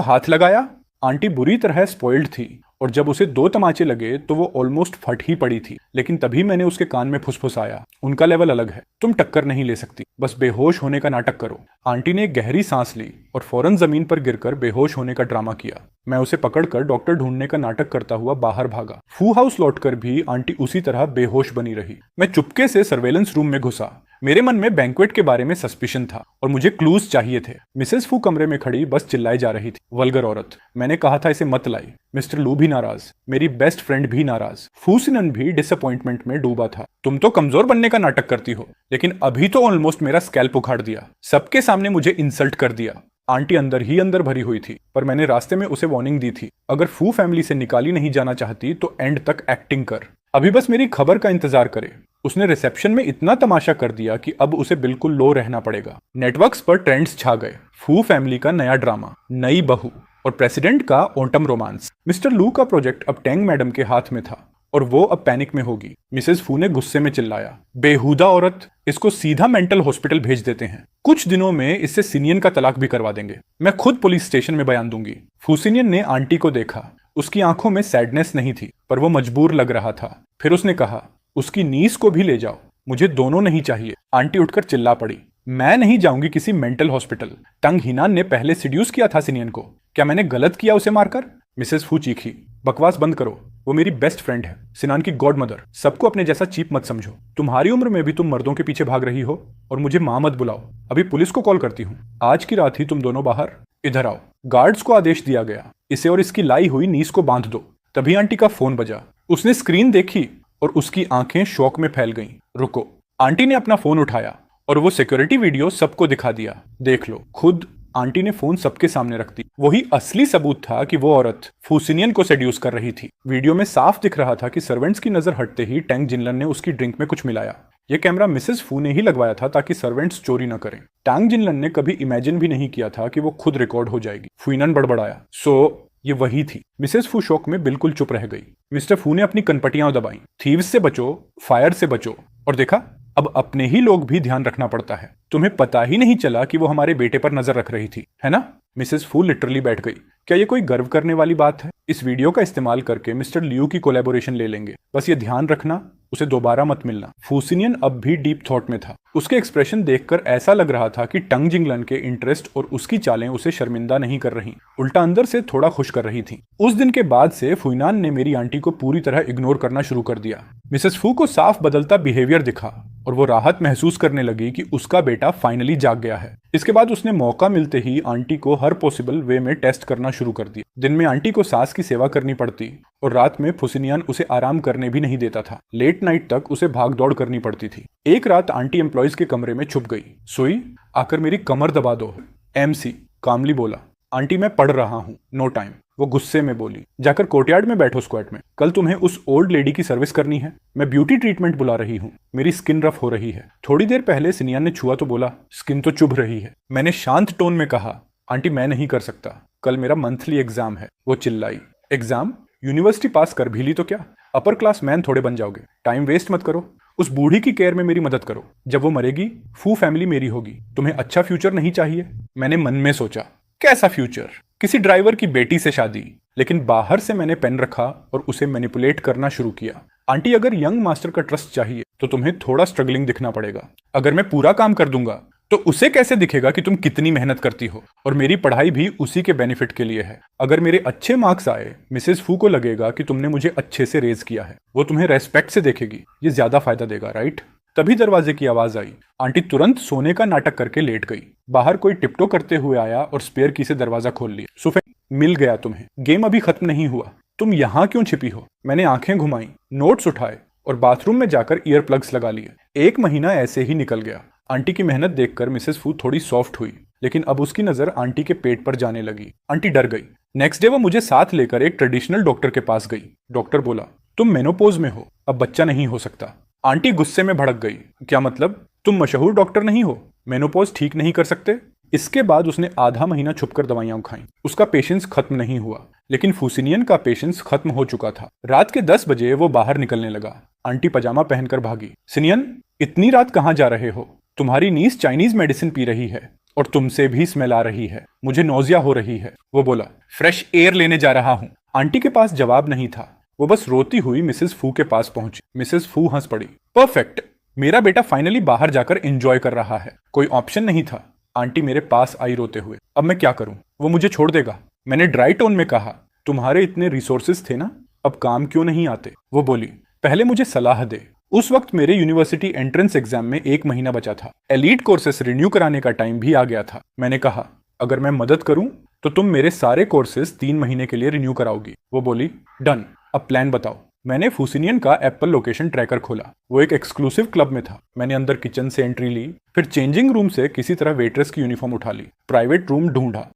हाथ लगाया? आंटी बुरी तरह स्पॉइल्ड थी और जब उसे 2 तमाचे लगे तो वो ऑलमोस्ट फट ही पड़ी थी। लेकिन तभी मैंने उसके कान में फुसफुसाया, उनका लेवल अलग है, तुम टक्कर नहीं ले सकती, बस बेहोश होने का नाटक करो। आंटी ने एक गहरी सांस ली और फौरन जमीन पर गिरकर बेहोश होने का ड्रामा किया। मैं उसे पकड़कर डॉक्टर ढूंढने का नाटक करता हुआ बाहर भागा। फू हाउस लौटकर भी आंटी उसी तरह बेहोश बनी रही। मैं चुपके से सर्वेलेंस रूम में घुसा। मेरे मन में बैंक्वेट के बारे में सस्पिशन था और मुझे क्लूज चाहिए थे। मिसेस फू कमरे में खड़ी बस चिल्लाई जा रही थी, वल्गर औरत, मैंने कहा था इसे मत लाई। मिस्टर लू भी नाराज, मेरी बेस्ट फ्रेंड भी नाराज। फुसिनन भी डिसअपॉइंटमेंट में डूबा था। तुम तो कमजोर बनने का नाटक करती हो, लेकिन अभी तो ऑलमोस्ट मेरा स्कैल्प उखाड़ दिया, सबके सामने मुझे इंसल्ट कर दिया। आंटी अंदर ही अंदर भरी हुई थी, पर मैंने रास्ते में उसे वार्निंग दी थी, अगर फू फैमिली से निकाली नहीं जाना चाहती तो एंड तक एक्टिंग कर, अभी बस मेरी खबर का इंतजार करे। उसने रिसेप्शन में इतना तमाशा कर दिया कि अब उसे बिल्कुल लो रहना पड़ेगा। नेटवर्क्स पर ट्रेंड्स छा गए। फू फैमिली का नया ड्रामा, नई बहू और प्रेसिडेंट का ऑटम रोमांस। मिस्टर लू का प्रोजेक्ट अब टैंग मैडम के हाथ में था और वो अब पैनिक में होगी। मिसेस फू ने गुस्से में चिल्लाया, बेहुदा औरत, इसको सीधा मेंटल हॉस्पिटल भेज देते हैं। कुछ दिनों में इससे सिनियन का तलाक भी करवा देंगे। मैं खुद पुलिस स्टेशन में बयान दूंगी। फुसिनियन ने आंटी को देखा। उसकी आंखों में सैडनेस नहीं थी, पर वो मजबूर लग रहा था। फिर उसने कहा, उसकी नीस को भी ले जाओ, मुझे दोनों नहीं चाहिए। आंटी उठकर चिल्ला पड़ी, मैं नहीं जाऊंगी किसी मेंटल हॉस्पिटल। टंग हिनान ने पहले सिड्यूस किया था सिनियन को, क्या मैंने गलत किया उसे मारकर? मिसेस फू चीखी, बकवास बंद करो, वो मेरी बेस्ट फ्रेंड है, सिनान की गॉड मदर। सबको अपने जैसा चीप मत समझो। तुम्हारी उम्र में भी तुम मर्दों के पीछे भाग रही हो और मुझे मां मत बुलाओ। अभी पुलिस को कॉल करती हूँ। आज की रात ही तुम दोनों बाहर, इधर आओ। गार्ड्स को आदेश दिया गया, इसे और इसकी लाई हुई नीस को बांध दो। तभी आंटी का फोन बजा। उसने स्क्रीन देखी और उसकी आंखें शौक में फैल गईं। रुको। आंटी ने अपना फोन उठाया और वो सिक्योरिटी वीडियो सबको दिखा दिया। देख लो खुद। आंटी ने फोन सबके सामने रख दी। वही असली सबूत था कि वो औरत फुसिनियन को सेड्यूस कर रही थी। वीडियो में साफ दिख रहा था कि सर्वेंट्स की नजर हटते ही टैंग जिनलन ने उसकी ड्रिंक में कुछ मिलाया। ये कैमरा मिसेस फू ने ही लगवाया था ताकि सर्वेंट्स चोरी न करें। टैंग जिनलन ने कभी इमेजिन भी नहीं किया था कि वो खुद रिकॉर्ड हो जाएगी। फुइनन बड़बड़ाया, सो ये वही थी। मिसेस फू शौक में बिल्कुल चुप रह गई। मिस्टर फू ने अपनी कनपटियां दबाई। थीव्स से बचो, फायर से बचो। और देखा, अब अपने ही लोग भी ध्यान रखना पड़ता है। तुम्हें पता ही नहीं चला कि वो हमारे बेटे पर नजर रख रही थी, है ना? मिसेस फू लिटरली बैठ गई। क्या ये कोई गर्व करने वाली बात है? इस वीडियो का इस्तेमाल करके मिस्टर लियू की कोलैबोरेशन ले लेंगे। बस ये ध्यान रखना, उसे दोबारा मत मिलना। फुसिनियन अब भी डीप थॉट में था। उसके एक्सप्रेशन देखकर ऐसा लग रहा था कि टंग जिंगलन के इंटरेस्ट और उसकी चालें उसे शर्मिंदा नहीं कर रही, उल्टा अंदर से थोड़ा खुश कर रही थी। उस दिन के बाद से फुइनान ने मेरी आंटी को पूरी तरह इग्नोर करना शुरू कर दिया। मिसेस फू को साफ बदलता बिहेवियर दिखा और वो राहत महसूस करने लगी कि उसका बेटा फाइनली जाग गया है। इसके बाद उसने मौका मिलते ही आंटी को हर पॉसिबल वे में टेस्ट करना शुरू कर दिया। दिन में आंटी को सास की सेवा करनी पड़ती और रात में फुसिनियान उसे आराम करने भी नहीं देता था। लेट नाइट तक उसे भाग दौड़ करनी पड़ती थी। एक रात आंटी एम्प्लॉयज के कमरे में छुप गई। सोई, आकर मेरी कमर दबा दो। MC कामली बोला। आंटी मैं पढ़ रहा हूँ, नो टाइम। वो गुस्से में बोली, जाकर कोर्टयार्ड में बैठो स्क्वाट में। कल तुम्हें उस ओल्ड लेडी की सर्विस करनी है। मैं ब्यूटी ट्रीटमेंट बुला रही हूँ। मेरी स्किन रफ हो रही है। थोड़ी देर पहले सिनियन ने छुआ तो बोला, स्किन तो चुभ रही है। मैंने शांत टोन में कहा, आंटी मैं नहीं कर सकता, कल मेरा मंथली एग्जाम है। वो चिल्लाई, एग्जाम? यूनिवर्सिटी पास कर भी ली तो क्या? अपर क्लास मैन थोड़े बन जाओगे। टाइम वेस्ट मत करो। उस बूढ़ी की केयर में मेरी मदद करो। जब वो मरेगी फू फैमिली मेरी होगी। तुम्हें अच्छा फ्यूचर नहीं चाहिए? मैंने मन में सोचा, कैसा फ्यूचर? किसी ड्राइवर की बेटी से शादी। लेकिन बाहर से मैंने पेन रखा और उसे मैनिपुलेट करना शुरू किया। आंटी अगर यंग मास्टर का ट्रस्ट चाहिए तो तुम्हें थोड़ा स्ट्रगलिंग दिखना पड़ेगा। अगर मैं पूरा काम कर दूंगा तो उसे कैसे दिखेगा कि तुम कितनी मेहनत करती हो? और मेरी पढ़ाई भी उसी के बेनिफिट के लिए है। अगर मेरे अच्छे मार्क्स आए, मिसेस फू को लगेगा कि तुमने मुझे अच्छे से रेज किया है। वो तुम्हें रेस्पेक्ट से देखेगी। ये ज्यादा फायदा देगा, राइट? तभी दरवाजे की आवाज आई। आंटी तुरंत सोने का नाटक करके लेट गई। बाहर कोई टिपटो करते हुए आया और स्पेयर की से दरवाजा खोल लिया। सुफे, मिल गया तुम्हें। गेम अभी खत्म नहीं हुआ। तुम यहाँ क्यों छिपी हो? मैंने आंखें घुमाई, नोट्स उठाए और बाथरूम में जाकर ईयर प्लग्स लगा लिए। 1 महीना ऐसे ही निकल गया। आंटी की मेहनत देखकर मिसेस फू थोड़ी सॉफ्ट हुई, लेकिन अब उसकी नजर आंटी के पेट पर जाने लगी। आंटी डर गई। नेक्स्ट डे वो मुझे साथ लेकर एक ट्रेडिशनल डॉक्टर के पास गई। डॉक्टर बोला, तुम मेनोपोज में हो, अब बच्चा नहीं हो सकता। आंटी गुस्से में भड़क गई। क्या मतलब? तुम मशहूर डॉक्टर नहीं हो, मेनोपोज ठीक नहीं कर सकते? इसके बाद उसने आधा महीना छुपकर दवाइयां खाई। उसका पेशेंस खत्म नहीं हुआ, लेकिन फूसिनियन का पेशेंस खत्म हो चुका था। रात के 10 बजे वो बाहर निकलने लगा। आंटी पजामा पहनकर भागी। सिनियन, इतनी रात कहाँ जा रहे हो? तुम्हारी नीस चाइनीज मेडिसिन पी रही है और तुमसे भी स्मेल आ रही है। मुझे नोजिया हो रही है। वो बोला, फ्रेश एयर लेने जा रहा हूँ। आंटी के पास जवाब नहीं था। वो बस रोती हुई मिसेस फू के पास पहुंची। मिसेस फू हंस पड़ी। परफेक्ट, मेरा बेटा फाइनली बाहर जाकर एंजॉय कर रहा है। कोई ऑप्शन नहीं था। आंटी मेरे पास आई रोते हुए। अब मैं क्या करूं? वो मुझे छोड़ देगा। मैंने ड्राई टोन में कहा, तुम्हारे इतने रिसोर्सेज थे ना, अब काम क्यों नहीं आते? वो बोली, पहले मुझे सलाह दे। उस वक्त मेरे यूनिवर्सिटी एंट्रेंस एग्जाम में 1 महीना बचा था। एलीट कोर्सेस रिन्यू कराने का टाइम भी आ गया था। मैंने कहा, अगर मैं मदद करूं तो तुम मेरे सारे कोर्सेज 3 महीने के लिए रिन्यू कराओगी। वो बोली, डन, अब प्लान बताओ। मैंने फूसिनियन का एप्पल लोकेशन ट्रैकर खोला। वो एक एक्सक्लूसिव क्लब में था। मैंने अंदर किचन से एंट्री ली, फिर चेंजिंग रूम से किसी तरह वेट्रेस की यूनिफॉर्म उठा ली। प्राइवेट रूम ढूंढा।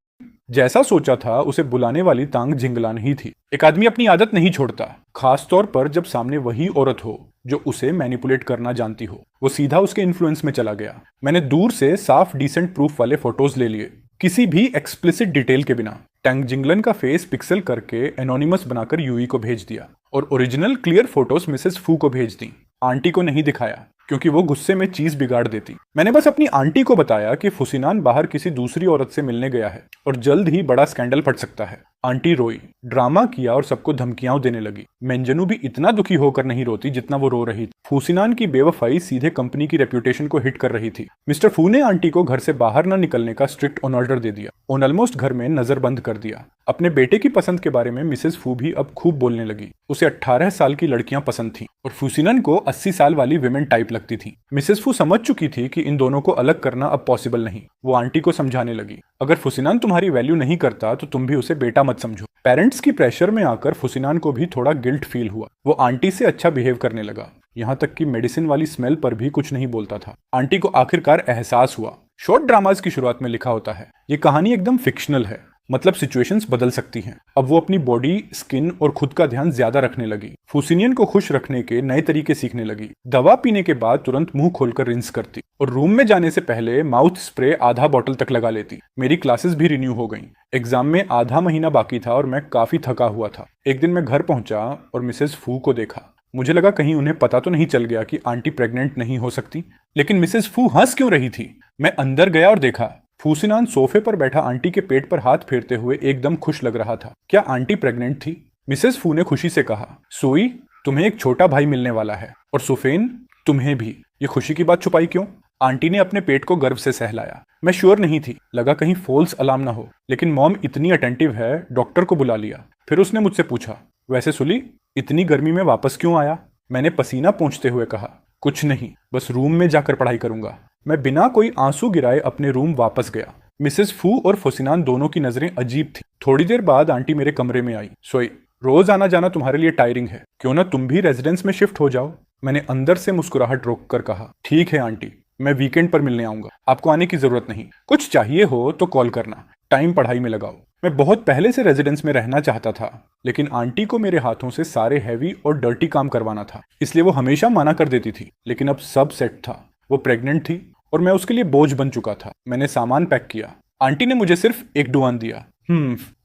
जैसा सोचा था उसे बुलाने वाली तांग झिंगलान ही थी। एक आदमी अपनी आदत नहीं छोड़ता, खासतौर पर जब सामने वही औरत हो जो उसे मैनिपुलेट करना जानती हो। वो सीधा उसके इन्फ्लुएंस में चला गया। मैंने दूर से साफ डिसेंट प्रूफ वाले फोटोज ले लिए, किसी भी एक्सप्लिसिट डिटेल के बिना। टैंग जिंगलन का फेस पिक्सल करके एनोनिमस बनाकर यूई को भेज दिया और ओरिजिनल क्लियर फोटोज मिसेस फू को भेज दी। आंटी को नहीं दिखाया क्योंकि वो गुस्से में चीज बिगाड़ देती। मैंने बस अपनी आंटी को बताया कि फुसिनान बाहर किसी दूसरी औरत से मिलने गया है और जल्द ही बड़ा स्कैंडल फट सकता है। आंटी रोई, ड्रामा किया और सबको धमकियां देने लगी। मेंजनू भी इतना दुखी होकर नहीं रोती जितना वो रो रही थी। फूसिनान की बेवफाई सीधे कंपनी की रेप्यूटेशन को हिट कर रही थी। मिस्टर फू ने आंटी को घर से बाहर न निकलने का स्ट्रिक्ट ऑन ऑर्डर दे दिया। ऑलमोस्ट घर में नजरबंद कर दिया। अपने बेटे की पसंद के बारे में मिसेस फू भी अब खूब बोलने लगी। उसे 18 साल की लड़कियां पसंद थीं और फूसिनन को 80 साल वाली विमेन टाइप लगती थी। मिसेस फू समझ चुकी थी कि इन दोनों को अलग करना अब पॉसिबल नहीं। वो आंटी को समझाने लगी, अगर फुसिनान तुम्हारी वैल्यू नहीं करता तो तुम भी उसे बेटा मत समझो। पेरेंट्स की प्रेशर में आकर फुसिनान को भी थोड़ा गिल्ट फील हुआ। वो आंटी से अच्छा बिहेव करने लगा, यहाँ तक कि मेडिसिन वाली स्मेल पर भी कुछ नहीं बोलता था। आंटी को आखिरकार एहसास हुआ। शॉर्ट ड्रामास की शुरुआत में लिखा होता है, ये कहानी एकदम फिक्शनल है, मतलब सिचुएशंस बदल सकती हैं। अब वो अपनी बॉडी, स्किन और खुद का ध्यान ज्यादा रखने लगी। फूसिनियन को खुश रखने के नए तरीके सीखने लगी। दवा पीने के बाद तुरंत मुंह खोलकर रिंस करती और रूम में जाने से पहले माउथ स्प्रे आधा बॉटल तक लगा लेती। मेरी क्लासेस भी रिन्यू हो गईं। एग्जाम में आधा महीना बाकी था और मैं काफी थका हुआ था। एक दिन मैं घर पहुंचा और मिसेस फू को देखा। मुझे लगा कहीं उन्हें पता तो नहीं चल गया कि आंटी प्रेग्नेंट नहीं हो सकती। लेकिन मिसेस फू हंस क्यों रही थी? मैं अंदर गया और देखा फूसिनान सोफे पर बैठा आंटी के पेट पर हाथ फेरते हुए एकदम खुश लग रहा था। क्या आंटी प्रेग्नेंट थी? मिसेस फू ने खुशी से कहा, सोई, तुम्हें एक छोटा भाई मिलने वाला है और सुफेन, तुम्हें भी। ये खुशी की बात छुपाई क्यों? आंटी ने अपने पेट को गर्व से सहलाया। मैं श्योर नहीं थी, लगा कहीं फॉल्स अलार्म ना हो। लेकिन मॉम इतनी अटेंटिव है, डॉक्टर को बुला लिया। फिर उसने मुझसे पूछा, वैसे सुली, इतनी गर्मी में वापस क्यों आया? मैंने पसीना पोंछते हुए कहा, कुछ नहीं, बस रूम में जाकर पढ़ाई करूंगा। मैं बिना कोई आंसू गिराए अपने रूम वापस गया। मिसेस फू और फुसिनान दोनों की नजरें अजीब थी। थोड़ी देर बाद आंटी मेरे कमरे में आई। सोई, रोज आना जाना तुम्हारे लिए टायरिंग है, क्यों ना तुम भी रेजिडेंस में शिफ्ट हो जाओ। मैंने अंदर से मुस्कुराहट रोक कर कहा, ठीक है आंटी, मैं वीकेंड पर मिलने आऊंगा। आपको आने की जरूरत नहीं, कुछ चाहिए हो तो कॉल करना, टाइम पढ़ाई में लगाओ। मैं बहुत पहले से रेजिडेंस में रहना चाहता था, लेकिन आंटी को मेरे हाथों से सारे हैवी और डर्टी काम करवाना था, इसलिए वो हमेशा मना कर देती थी। लेकिन अब सब सेट था। वो प्रेग्नेंट थी और मैं उसके लिए बोझ बन चुका था। मैंने सामान पैक किया। आंटी ने मुझे सिर्फ एक डुआन दिया।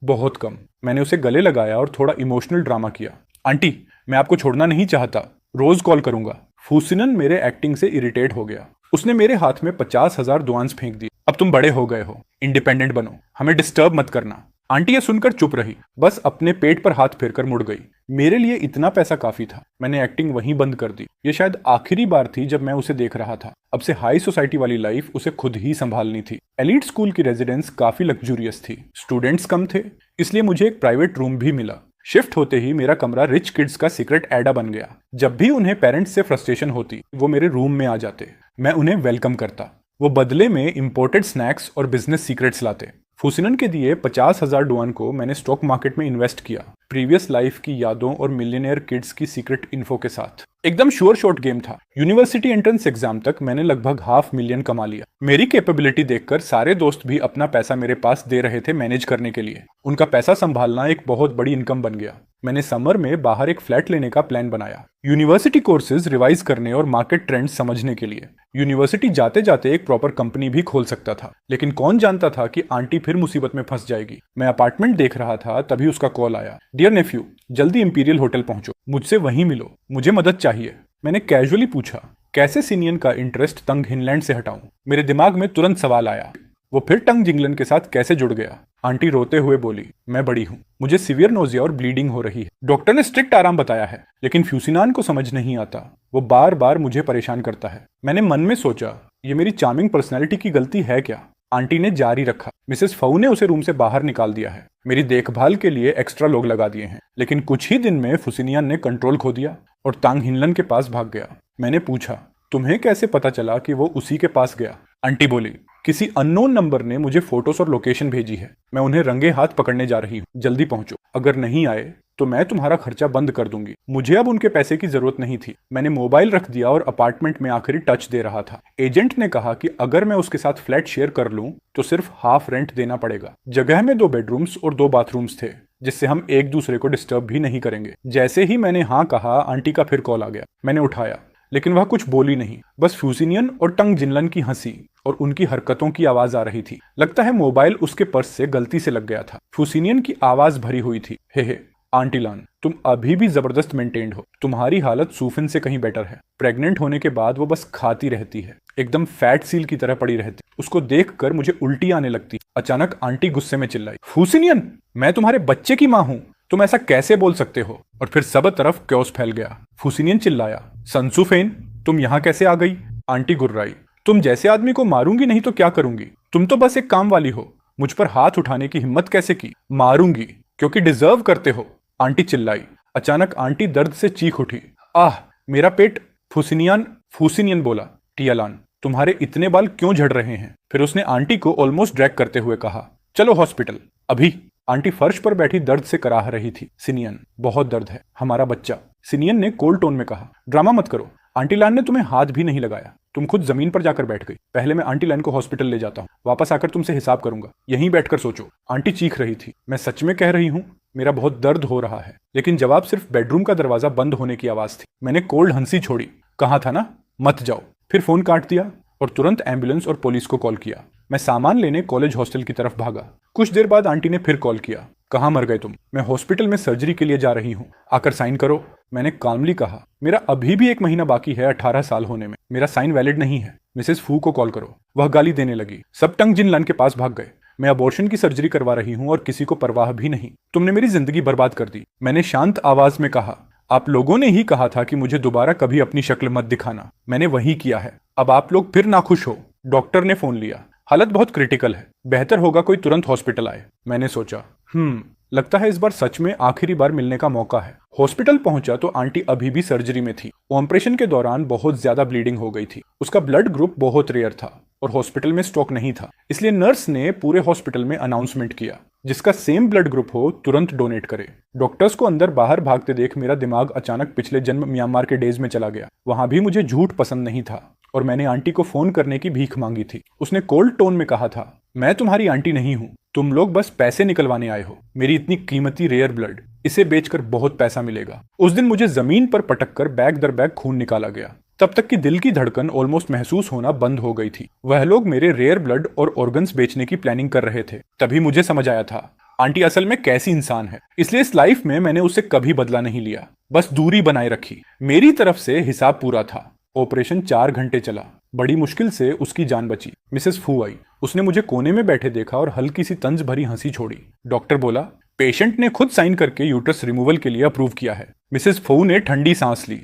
बहुत कम। मैंने उसे गले लगाया और थोड़ा इमोशनल ड्रामा किया। आंटी, मैं आपको छोड़ना नहीं चाहता, रोज कॉल करूंगा। फूसिनन मेरे एक्टिंग से इरिटेट हो गया। उसने मेरे हाथ में 50,000 दुआन्स फेंक दिए। अब तुम बड़े हो गए हो, इंडिपेंडेंट बनो, हमें डिस्टर्ब मत करना। आंटी ये सुनकर चुप रही, बस अपने पेट पर हाथ फेरकर मुड़ गई। मेरे लिए इतना पैसा काफी था। मैंने एक्टिंग वहीं बंद कर दी। ये शायद आखिरी बार थी जब मैं उसे देख रहा था। अब से हाई सोसाइटी वाली लाइफ उसे खुद ही संभालनी थी। एलीट स्कूल की रेजिडेंस काफी लग्जूरियस थी। स्टूडेंट्स कम थे, इसलिए मुझे एक प्राइवेट रूम भी मिला। शिफ्ट होते ही मेरा कमरा रिच किड्स का सीक्रेट एडा बन गया। जब भी उन्हें पेरेंट्स से फ्रस्ट्रेशन होती, वो मेरे रूम में आ जाते। मैं उन्हें वेलकम करता। वो बदले में इंपोर्टेड स्नैक्स और बिजनेस सीक्रेट्स लाते। फुसिनन के दिए 50,000 डुआन को मैंने स्टॉक मार्केट में इन्वेस्ट किया, प्रीवियस लाइफ की यादों और मिलियनेयर किड्स की सीक्रेट इन्फो के साथ। एकदम श्योर शॉट गेम था। यूनिवर्सिटी एंट्रेंस एग्जाम तक मैंने लगभग 500,000 कमा लिया। मेरी कैपेबिलिटी देखकर सारे दोस्त भी अपना पैसा मेरे पास दे रहे थे मैनेज करने के लिए। उनका पैसा संभालना एक बहुत बड़ी इनकम बन गया। मैंने समर में बाहर एक फ्लैट लेने का प्लान बनाया, यूनिवर्सिटी कोर्सेज रिवाइज करने और मार्केट ट्रेंड्स समझने के लिए। यूनिवर्सिटी जाते जाते एक प्रॉपर कंपनी भी खोल सकता था, लेकिन कौन जानता था कि आंटी फिर मुसीबत में फंस जाएगी। मैं अपार्टमेंट देख रहा था, तभी उसका कॉल आया। डियर नेफ्यू, जल्दी इंपीरियल होटल पहुंचो, मुझसे वहीं मिलो, मुझे मदद चाहिए। मैंने कैजुअली पूछा, कैसे सिनियन का इंटरेस्ट तंग हिनलैंड से हटाऊं? मेरे दिमाग में तुरंत सवाल आया, वो फिर टंग जिंगलन के साथ कैसे जुड़ गया? आंटी रोते हुए बोली, मैं बड़ी हूँ, मुझे सीवियर नोजिया और ब्लीडिंग हो रही है। डॉक्टर ने स्ट्रिक्ट आराम बताया है, लेकिन फ्यूसिनान को समझ नहीं आता। वो बार बार मुझे परेशान करता है। मैंने मन में सोचा, ये मेरी चार्मिंग पर्सनैलिटी की गलती है क्या? आंटी ने जारी रखा, मिसेस फऊ ने उसे रूम से बाहर निकाल दिया है। मेरी देखभाल के लिए एक्स्ट्रा लोग लगा दिए हैं। लेकिन कुछ ही दिन में फुसिनियन ने कंट्रोल खो दिया और तांग हिनलन के पास भाग गया। मैंने पूछा, तुम्हें कैसे पता चला कि वो उसी के पास गया? आंटी बोली, किसी अननोन नंबर ने मुझे फोटोज और लोकेशन भेजी है। मैं उन्हें रंगे हाथ पकड़ने जा रही हूँ, जल्दी पहुंचो। अगर नहीं आए तो मैं तुम्हारा खर्चा बंद कर दूंगी। मुझे अब उनके पैसे की जरूरत नहीं थी। मैंने मोबाइल रख दिया और अपार्टमेंट में आखिरी टच दे रहा था। एजेंट ने कहा कि अगर मैं उसके साथ फ्लैट शेयर कर लूं तो सिर्फ हाफ रेंट देना पड़ेगा। जगह में 2 बेडरूम्स और 2 बाथरूम्स थे, जिससे हम एक दूसरे को डिस्टर्ब भी नहीं करेंगे। जैसे ही मैंने हाँ कहा, आंटी का फिर कॉल आ गया। मैंने उठाया, लेकिन वह कुछ बोली नहीं। बस फ्यूसिनियन और टंग जिनलन की हंसी और उनकी हरकतों की आवाज आ रही थी। लगता है मोबाइल उसके पर्स से गलती से लग गया था। फ्यूसिनियन की आवाज भरी हुई थी, हे आंटी लान, तुम अभी भी जबरदस्त मेंटेन्ड हो। तुम्हारी हालत सूफिन से कहीं बेटर है। प्रेग्नेंट होने के बाद वो बस खाती रहती है, एकदम फैट सील की तरह पड़ी रहती। उसको देखकर मुझे उल्टी आने लगती। अचानक आंटी गुस्से में चिल्लाई, फ्यूसिनियन, मैं तुम्हारे बच्चे की माँ हूँ, तुम ऐसा कैसे बोल सकते हो? और फिर सब तरफ क्योस फैल गया। फुसिनियन चिल्लाया, संसुफेन, तुम यहाँ कैसे आ गई? आंटी गुर्राई, तुम जैसे आदमी को मारूंगी नहीं तो क्या करूंगी? तुम तो बस एक काम वाली हो। मुझ पर हाथ उठाने की हिम्मत कैसे की? मारूंगी, क्योंकि डिजर्व करते हो। आंटी चिल्लाई। अचानक आंटी दर्द से चीख उठी, आह मेरा पेट। फुसिनियन बोला, टियालान, तुम्हारे इतने बाल क्यों झड़ रहे हैं? फिर उसने आंटी को ऑलमोस्ट ड्रैग करते हुए कहा, चलो हॉस्पिटल अभी। आंटी फर्श पर बैठी दर्द से कराह रही थी। सिनियन, बहुत दर्द है, हमारा बच्चा। सिनियन ने कोल्ड टोन में कहा, ड्रामा मत करो, आंटी लान ने तुम्हें हाथ भी नहीं लगाया। तुम खुद जमीन पर जाकर बैठ गई। पहले मैं आंटी लान को हॉस्पिटल ले जाता हूँ, वापस आकर तुमसे हिसाब करूंगा। यहीं बैठकर सोचो। आंटी चीख रही थी, मैं सच में कह रही हूँ, मेरा बहुत दर्द हो रहा है। लेकिन जवाब सिर्फ बेडरूम का दरवाजा बंद होने की आवाज थी। मैंने कोल्ड हंसी छोड़ी, कहा था ना मत जाओ। फिर फोन काट दिया और तुरंत एम्बुलेंस और पुलिस को कॉल किया। मैं सामान लेने कॉलेज हॉस्टल की तरफ भागा। कुछ देर बाद आंटी ने फिर कॉल किया, कहाँ मर गए तुम? मैं हॉस्पिटल में सर्जरी के लिए जा रही हूँ, आकर साइन करो। मैंने काल्मली कहा, मेरा अभी भी 1 महीना बाकी है 18 साल होने में, मेरा साइन वैलिड नहीं है। मिसेस फू को कॉल करो। वह गाली देने लगी। सब टंग जिनलन के पास भाग गए। मैं अबॉर्शन की सर्जरी करवा रही हूँ और किसी को परवाह भी नहीं। तुमने मेरी जिंदगी बर्बाद कर दी। मैंने शांत आवाज में कहा, आप लोगों ने ही कहा था कि मुझे दोबारा कभी अपनी शक्ल मत दिखाना। मैंने वही किया है। अब आप लोग फिर नाखुश हो। डॉक्टर ने फोन लिया, हालत बहुत क्रिटिकल है, बेहतर होगा कोई तुरंत हॉस्पिटल आए। मैंने सोचा, लगता है इस बार सच में आखिरी बार मिलने का मौका है। हॉस्पिटल पहुंचा तो आंटी अभी भी सर्जरी में थी। ऑपरेशन के दौरान बहुत ज्यादा ब्लीडिंग हो गई थी। उसका ब्लड ग्रुप बहुत रेयर था और हॉस्पिटल में स्टॉक नहीं था, इसलिए नर्स ने पूरे हॉस्पिटल में अनाउंसमेंट किया, जिसका सेम ब्लड ग्रुप हो तुरंत डोनेट करे। डॉक्टर्स को अंदर बाहर भागते देख मेरा दिमाग अचानक पिछले जन्म म्यांमार के डेज में चला गया। वहां भी मुझे झूठ पसंद नहीं था और मैंने आंटी को फोन करने की भीख मांगी थी। उसने कोल्ड टोन में कहा था, मैं तुम्हारी आंटी नहीं हूं, तुम लोग बस पैसे निकलवाने आए हो। मेरी इतनी कीमती रेयर ब्लड, इसे बेचकर बहुत पैसा मिलेगा। उस दिन मुझे जमीन पर पटक कर बैग दर बैग खून निकाला गया। तब तक कि दिल की धड़कन ऑलमोस्ट महसूस होना बंद हो गई थी। वह लोग मेरे रेयर ब्लड और ऑर्गन्स बेचने की प्लानिंग कर रहे थे। तभी मुझे समझ आया था आंटी असल में कैसी इंसान है। इसलिए इस लाइफ में मैंने उससे कभी बदला नहीं लिया, बस दूरी बनाए रखी। मेरी तरफ से हिसाब पूरा था। ऑपरेशन 4 घंटे चला। बड़ी मुश्किल से उसकी जान बची। मिसेस फू आई। उसने मुझे कोने में बैठे देखा और हल्की सी तंज भरी हंसी छोड़ी। डॉक्टर बोला, पेशेंट ने खुद साइन करके यूट्रस रिमूवल के लिए अप्रूव किया है। मिसेस फू ने ठंडी सांस ली।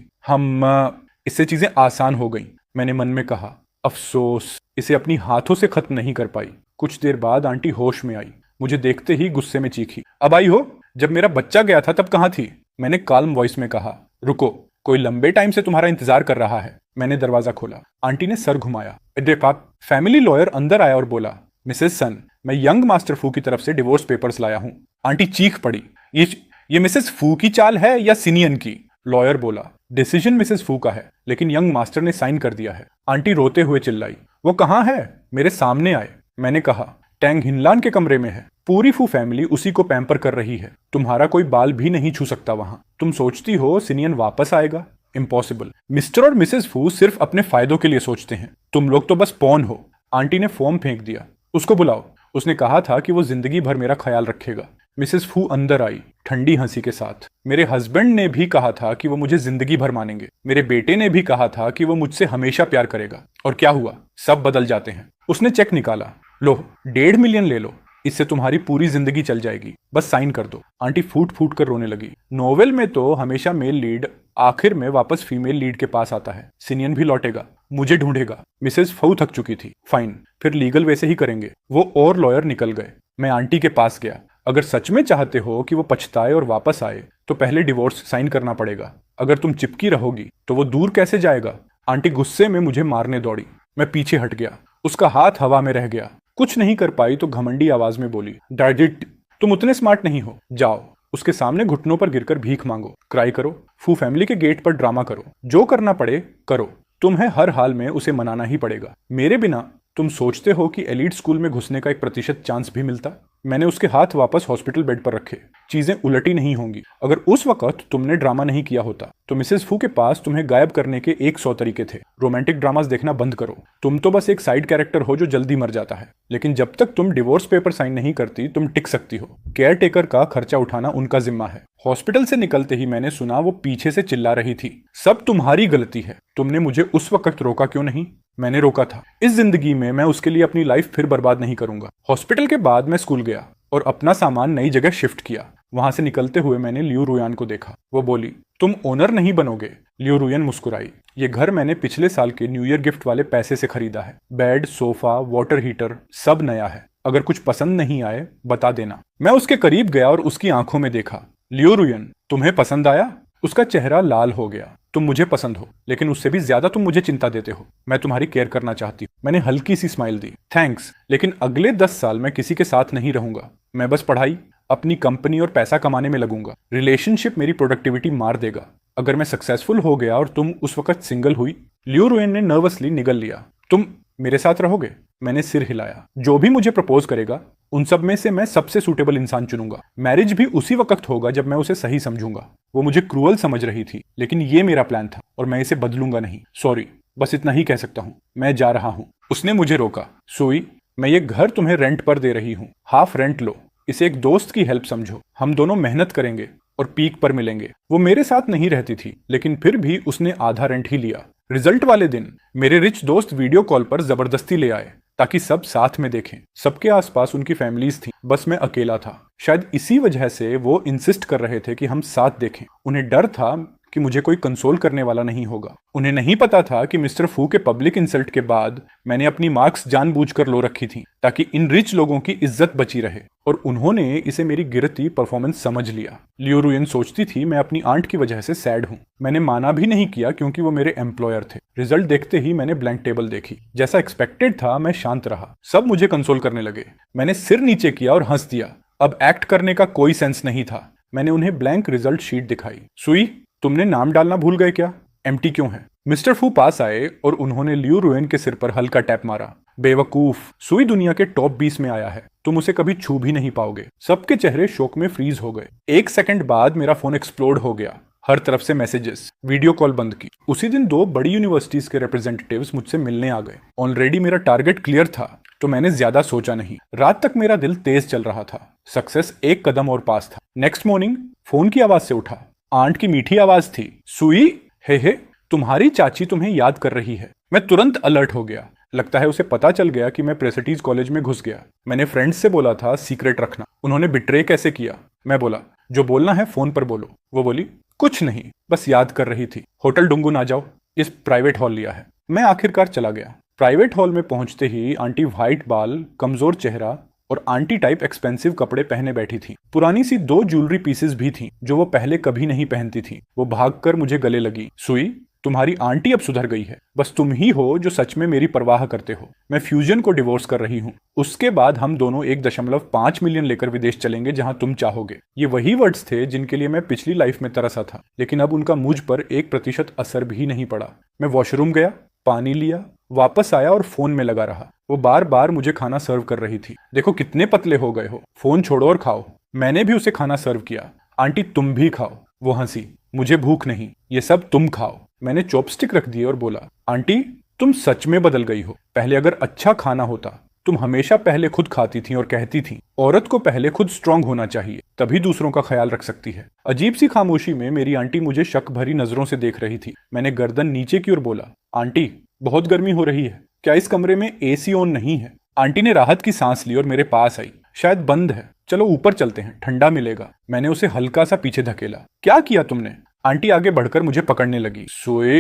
इससे चीजें आसान हो गईं। मैंने मन में कहा, अफसोस इसे अपनी हाथों से खत्म नहीं कर पाई। कुछ देर बाद आंटी होश में आई। मुझे देखते ही गुस्से में चीखी, अब आई हो? जब मेरा बच्चा गया था तब कहाँ थी? मैंने काल्म वॉइस में कहा, रुको, कोई लंबे टाइम से तुम्हारा इंतजार कर रहा है। मैंने दरवाजा खोला। आंटी ने सर घुमाया। देखा, फैमिली लॉयर अंदर आया और बोला, मिसेस सन, मैं यंग मास्टर फू की तरफ से डिवोर्स पेपर्स लाया हूं। आंटी चीख पड़ी, ये मिसेस फू की चाल है या सिनियन की? लॉयर बोला, डिसीजन मिसेस फू का है, लेकिन यंग मास्टर ने साइन कर दिया है। आंटी रोते हुए चिल्लाई, वो कहाँ है? मेरे सामने आए। मैंने कहा, टैंग हिनलान के कमरे में है। पूरी फू फैमिली उसी को पैम्पर कर रही है। तुम्हारा कोई बाल भी नहीं छू सकता वहां। तुम सोचती हो सिनियन वापस आएगा? इम्पॉसिबल। मिस्टर और मिसेस फू सिर्फ अपने फायदों के लिए सोचते हैं। तुम लोग तो बस पॉन हो। आंटी ने फॉर्म फेंक दिया। उसको बुलाओ। उसने कहा था कि वो जिंदगी भर मेरा ख्याल रखेगा। मिसेस फू अंदर आई, ठंडी हंसी के साथ। मेरे हस्बैंड ने भी कहा था कि वो मुझे जिंदगी भर मानेंगे। मेरे बेटे ने भी कहा था कि वो मुझसे हमेशा प्यार करेगा। और क्या हुआ? सब बदल जाते हैं। उसने चेक निकाला। लो, 1.5 मिलियन ले लो, इससे तुम्हारी पूरी जिंदगी चल जाएगी, बस साइन कर दो। आंटी फूट फूट कर रोने लगी। नोवेल में तो हमेशा मेल लीड आखिर में वापस फीमेल लीड के पास आता है। सिनियन भी लौटेगा, मुझे ढूंढेगा। मिसेस फू थक चुकी थी। फाइन, फिर लीगल वैसे ही करेंगे। वो और लॉयर निकल गए। मैं आंटी के पास गया। अगर सच में चाहते हो कि वो पछताए और वापस आए तो पहले डिवोर्स साइन करना पड़ेगा। अगर तुम चिपकी रहोगी तो वो दूर कैसे जाएगा? आंटी गुस्से में मुझे मारने दौड़ी। मैं पीछे हट गया। उसका हाथ हवा में रह गया। कुछ नहीं कर पाई तो घमंडी आवाज में बोली, डैडिट, तुम उतने स्मार्ट नहीं हो। जाओ, उसके सामने घुटनों पर गिरकर भीख मांगो, क्राई करो, फू फैमिली के गेट पर ड्रामा करो, जो करना पड़े करो। तुम्हें हर हाल में उसे मनाना ही पड़ेगा। मेरे बिना तुम सोचते हो कि एलीट स्कूल में घुसने का 1% चांस भी मिलता? मैंने उसके हाथ वापस हॉस्पिटल बेड पर रखे। चीजें उलटी नहीं होंगी। अगर उस वक्त तुमने ड्रामा नहीं किया होता तो मिसेस फू के पास तुम्हें गायब करने के 100 तरीके थे। रोमांटिक ड्रामास देखना बंद करो। तुम तो बस एक साइड कैरेक्टर हो जो जल्दी मर जाता है। लेकिन जब तक तुम डिवोर्स पेपर साइन नहीं करती तुम टिक सकती हो। केयर टेकर का खर्चा उठाना उनका जिम्मा है। हॉस्पिटल से निकलते ही मैंने सुना वो पीछे से चिल्ला रही थी, सब तुम्हारी गलती है, तुमने मुझे उस वक्त रोका क्यों नहीं? मैंने रोका था। इस जिंदगी में मैं उसके लिए अपनी लाइफ फिर बर्बाद नहीं करूंगा। हॉस्पिटल के बाद मैं स्कूल गया और अपना सामान नई जगह शिफ्ट किया। वहां से निकलते हुए मैंने लियू रुयान को देखा। वो बोली, तुम ओनर नहीं बनोगे। लियू रुयान मुस्कुराई। ये घर मैंने पिछले साल के न्यू ईयर गिफ्ट वाले पैसे से खरीदा है। बेड, सोफा, वाटर हीटर सब नया है। अगर कुछ पसंद नहीं आए बता देना। मैं उसके करीब गया और उसकी आंखों में देखा। लियू रुयान, तुम्हें पसंद आया? उसका चेहरा लाल हो गया। तुम मुझे पसंद हो, लेकिन उससे भी ज्यादा तुम मुझे चिंता देते हो। मैं तुम्हारी केयर करना चाहती हूँ। मैंने हल्की सी स्माइल दी। थैंक्स, लेकिन अगले 10 साल मैं किसी के साथ नहीं रहूंगा। मैं बस पढ़ाई, अपनी कंपनी और पैसा कमाने में लगूंगा। रिलेशनशिप मेरी प्रोडक्टिविटी मार देगा। अगर मैं सक्सेसफुल हो गया और तुम उस वक्त सिंगल हुई। लियू रुयान ने नर्वसली निगल लिया। तुम मेरे साथ रहोगे? मैंने सिर हिलाया। जो भी मुझे प्रपोज करेगा उन सब में से मैं सबसे सूटेबल इंसान चुनूंगा। मैरिज भी उसी वक्त होगा जब मैं उसे सही समझूंगा। वो मुझे क्रूअल समझ रही थी, लेकिन ये मेरा प्लान था और मैं इसे बदलूंगा नहीं। सॉरी, बस इतना ही कह सकता हूँ। मैं जा रहा हूँ। उसने मुझे रोका। सुई, मैं ये घर तुम्हें रेंट पर दे रही हूँ। हाफ रेंट लो। इसे एक दोस्त की हेल्प समझो। हम दोनों मेहनत करेंगे और पीक पर मिलेंगे। वो मेरे साथ नहीं रहती थी, लेकिन फिर भी उसने आधा रेंट ही लिया। रिजल्ट वाले दिन मेरे रिच दोस्त वीडियो कॉल पर जबरदस्ती ले आए ताकि सब साथ में देखें। सबके आसपास उनकी फैमिलीज थी, बस मैं अकेला था। शायद इसी वजह से वो इंसिस्ट कर रहे थे कि हम साथ देखें। उन्हें डर था कि मुझे कोई कंसोल करने वाला नहीं होगा। उन्हें नहीं पता था कि मिस्टर फू के पब्लिक इंसल्ट के बाद मैंने अपनी मार्क्स जानबूझकर लो रखी थी ताकि इन रिच लोगों की इज्जत बची रहे, और उन्होंने इसे मेरी गिरती परफॉर्मेंस समझ लिया। लियो रुयन सोचती थी मैं अपनी आंट की वजह से सैड हूं। मैंने माना भी नहीं किया क्योंकि वो मेरे एम्प्लॉयर थे। रिजल्ट देखते ही मैंने ब्लैंक टेबल देखी। जैसा एक्सपेक्टेड था मैं शांत रहा। सब मुझे कंसोल करने लगे। मैंने सिर नीचे किया और हंस दिया। अब एक्ट करने का कोई सेंस नहीं था। मैंने उन्हें ब्लैंक रिजल्ट शीट दिखाई। सुई, तुमने नाम डालना भूल गए क्या? एम्प्टी क्यों है? मिस्टर फू पास आए और उन्होंने लियो रुयन के सिर पर हल्का टैप मारा। बेवकूफ, सुई दुनिया के टॉप 20 में आया है, तुम उसे कभी छू भी नहीं पाओगे। सबके चेहरे शोक में फ्रीज हो गए। 1 सेकंड बाद मेरा फोन एक्सप्लोड हो गया। हर तरफ से मैसेजेस। वीडियो कॉल बंद की। उसी दिन 2 बड़ी यूनिवर्सिटीज के रिप्रेजेंटेटिव्स मुझसे मिलने आ गए। ऑलरेडी मेरा टारगेट क्लियर था तो मैंने ज्यादा सोचा नहीं। रात तक मेरा दिल तेज चल रहा था। सक्सेस एक कदम और पास था। नेक्स्ट मॉर्निंग फोन की आवाज से उठा। आंट की मीठी आवाज थी। सुई, हे तुम्हारी चाची तुम्हें याद कर रही है। मैं तुरंत अलर्ट हो गया। लगता है उसे पता चल गया कि मैं प्रेस्टीज कॉलेज में घुस गया। मैंने फ्रेंड्स से बोला था सीक्रेट रखना। उन्होंने बिट्रे कैसे किया? मैं बोला जो बोलना है फोन पर बोलो। वो बोली कुछ नहीं, बस याद कर रही थी। होटल डुंगुन आ जाओ, इस प्राइवेट हॉल लिया है। मैं आखिरकार चला गया। प्राइवेट हॉल में पहुंचते ही आंटी व्हाइट बाल, कमजोर चेहरा और आंटी टाइप एक्सपेंसिव कपड़े पहने बैठी थी। पुरानी सी 2 ज्वेलरी पीसेस भी थी जो वो पहले कभी नहीं पहनती थी। वो भागकर मुझे गले लगी। सुई, तुम्हारी आंटी अब सुधर गई है। बस तुम ही हो जो सच में मेरी परवाह करते हो। मैं फ्यूजन को डिवोर्स कर रही हूँ। उसके बाद हम दोनों 1.5 मिलियन लेकर विदेश चलेंगे जहां तुम चाहोगे। ये वही वर्ड्स थे जिनके लिए मैं पिछली लाइफ में तरसा था, लेकिन अब उनका मुझ पर 1% असर भी नहीं पड़ा। मैं वॉशरूम गया, पानी लिया, वापस आया और फोन में लगा रहा। वो बार बार मुझे खाना सर्व कर रही थी। देखो कितने पतले हो गए हो, फोन छोड़ो और खाओ। मैंने भी उसे खाना सर्व किया। आंटी तुम भी खाओ। वो हंसी। मुझे भूख नहीं, ये सब तुम खाओ। मैंने चॉपस्टिक रख दिए और बोला आंटी तुम सच में बदल गई हो। पहले अगर अच्छा खाना होता, तुम हमेशा पहले खुद खाती थी और कहती थी औरत को पहले खुद स्ट्रांग होना चाहिए, तभी दूसरों का ख्याल रख सकती है। अजीब सी खामोशी में मेरी आंटी मुझे शक भरी नजरों से देख रही थी। मैंने गर्दन नीचे की ओर बोला आंटी बहुत गर्मी हो रही है, क्या इस कमरे में एसी ऑन नहीं है? आंटी ने राहत की सांस ली और मेरे पास आई। शायद बंद है, चलो ऊपर चलते हैं, ठंडा मिलेगा। मैंने उसे हल्का सा पीछे धकेला। क्या किया तुमने? आंटी आगे बढ़कर मुझे पकड़ने लगी। सोए,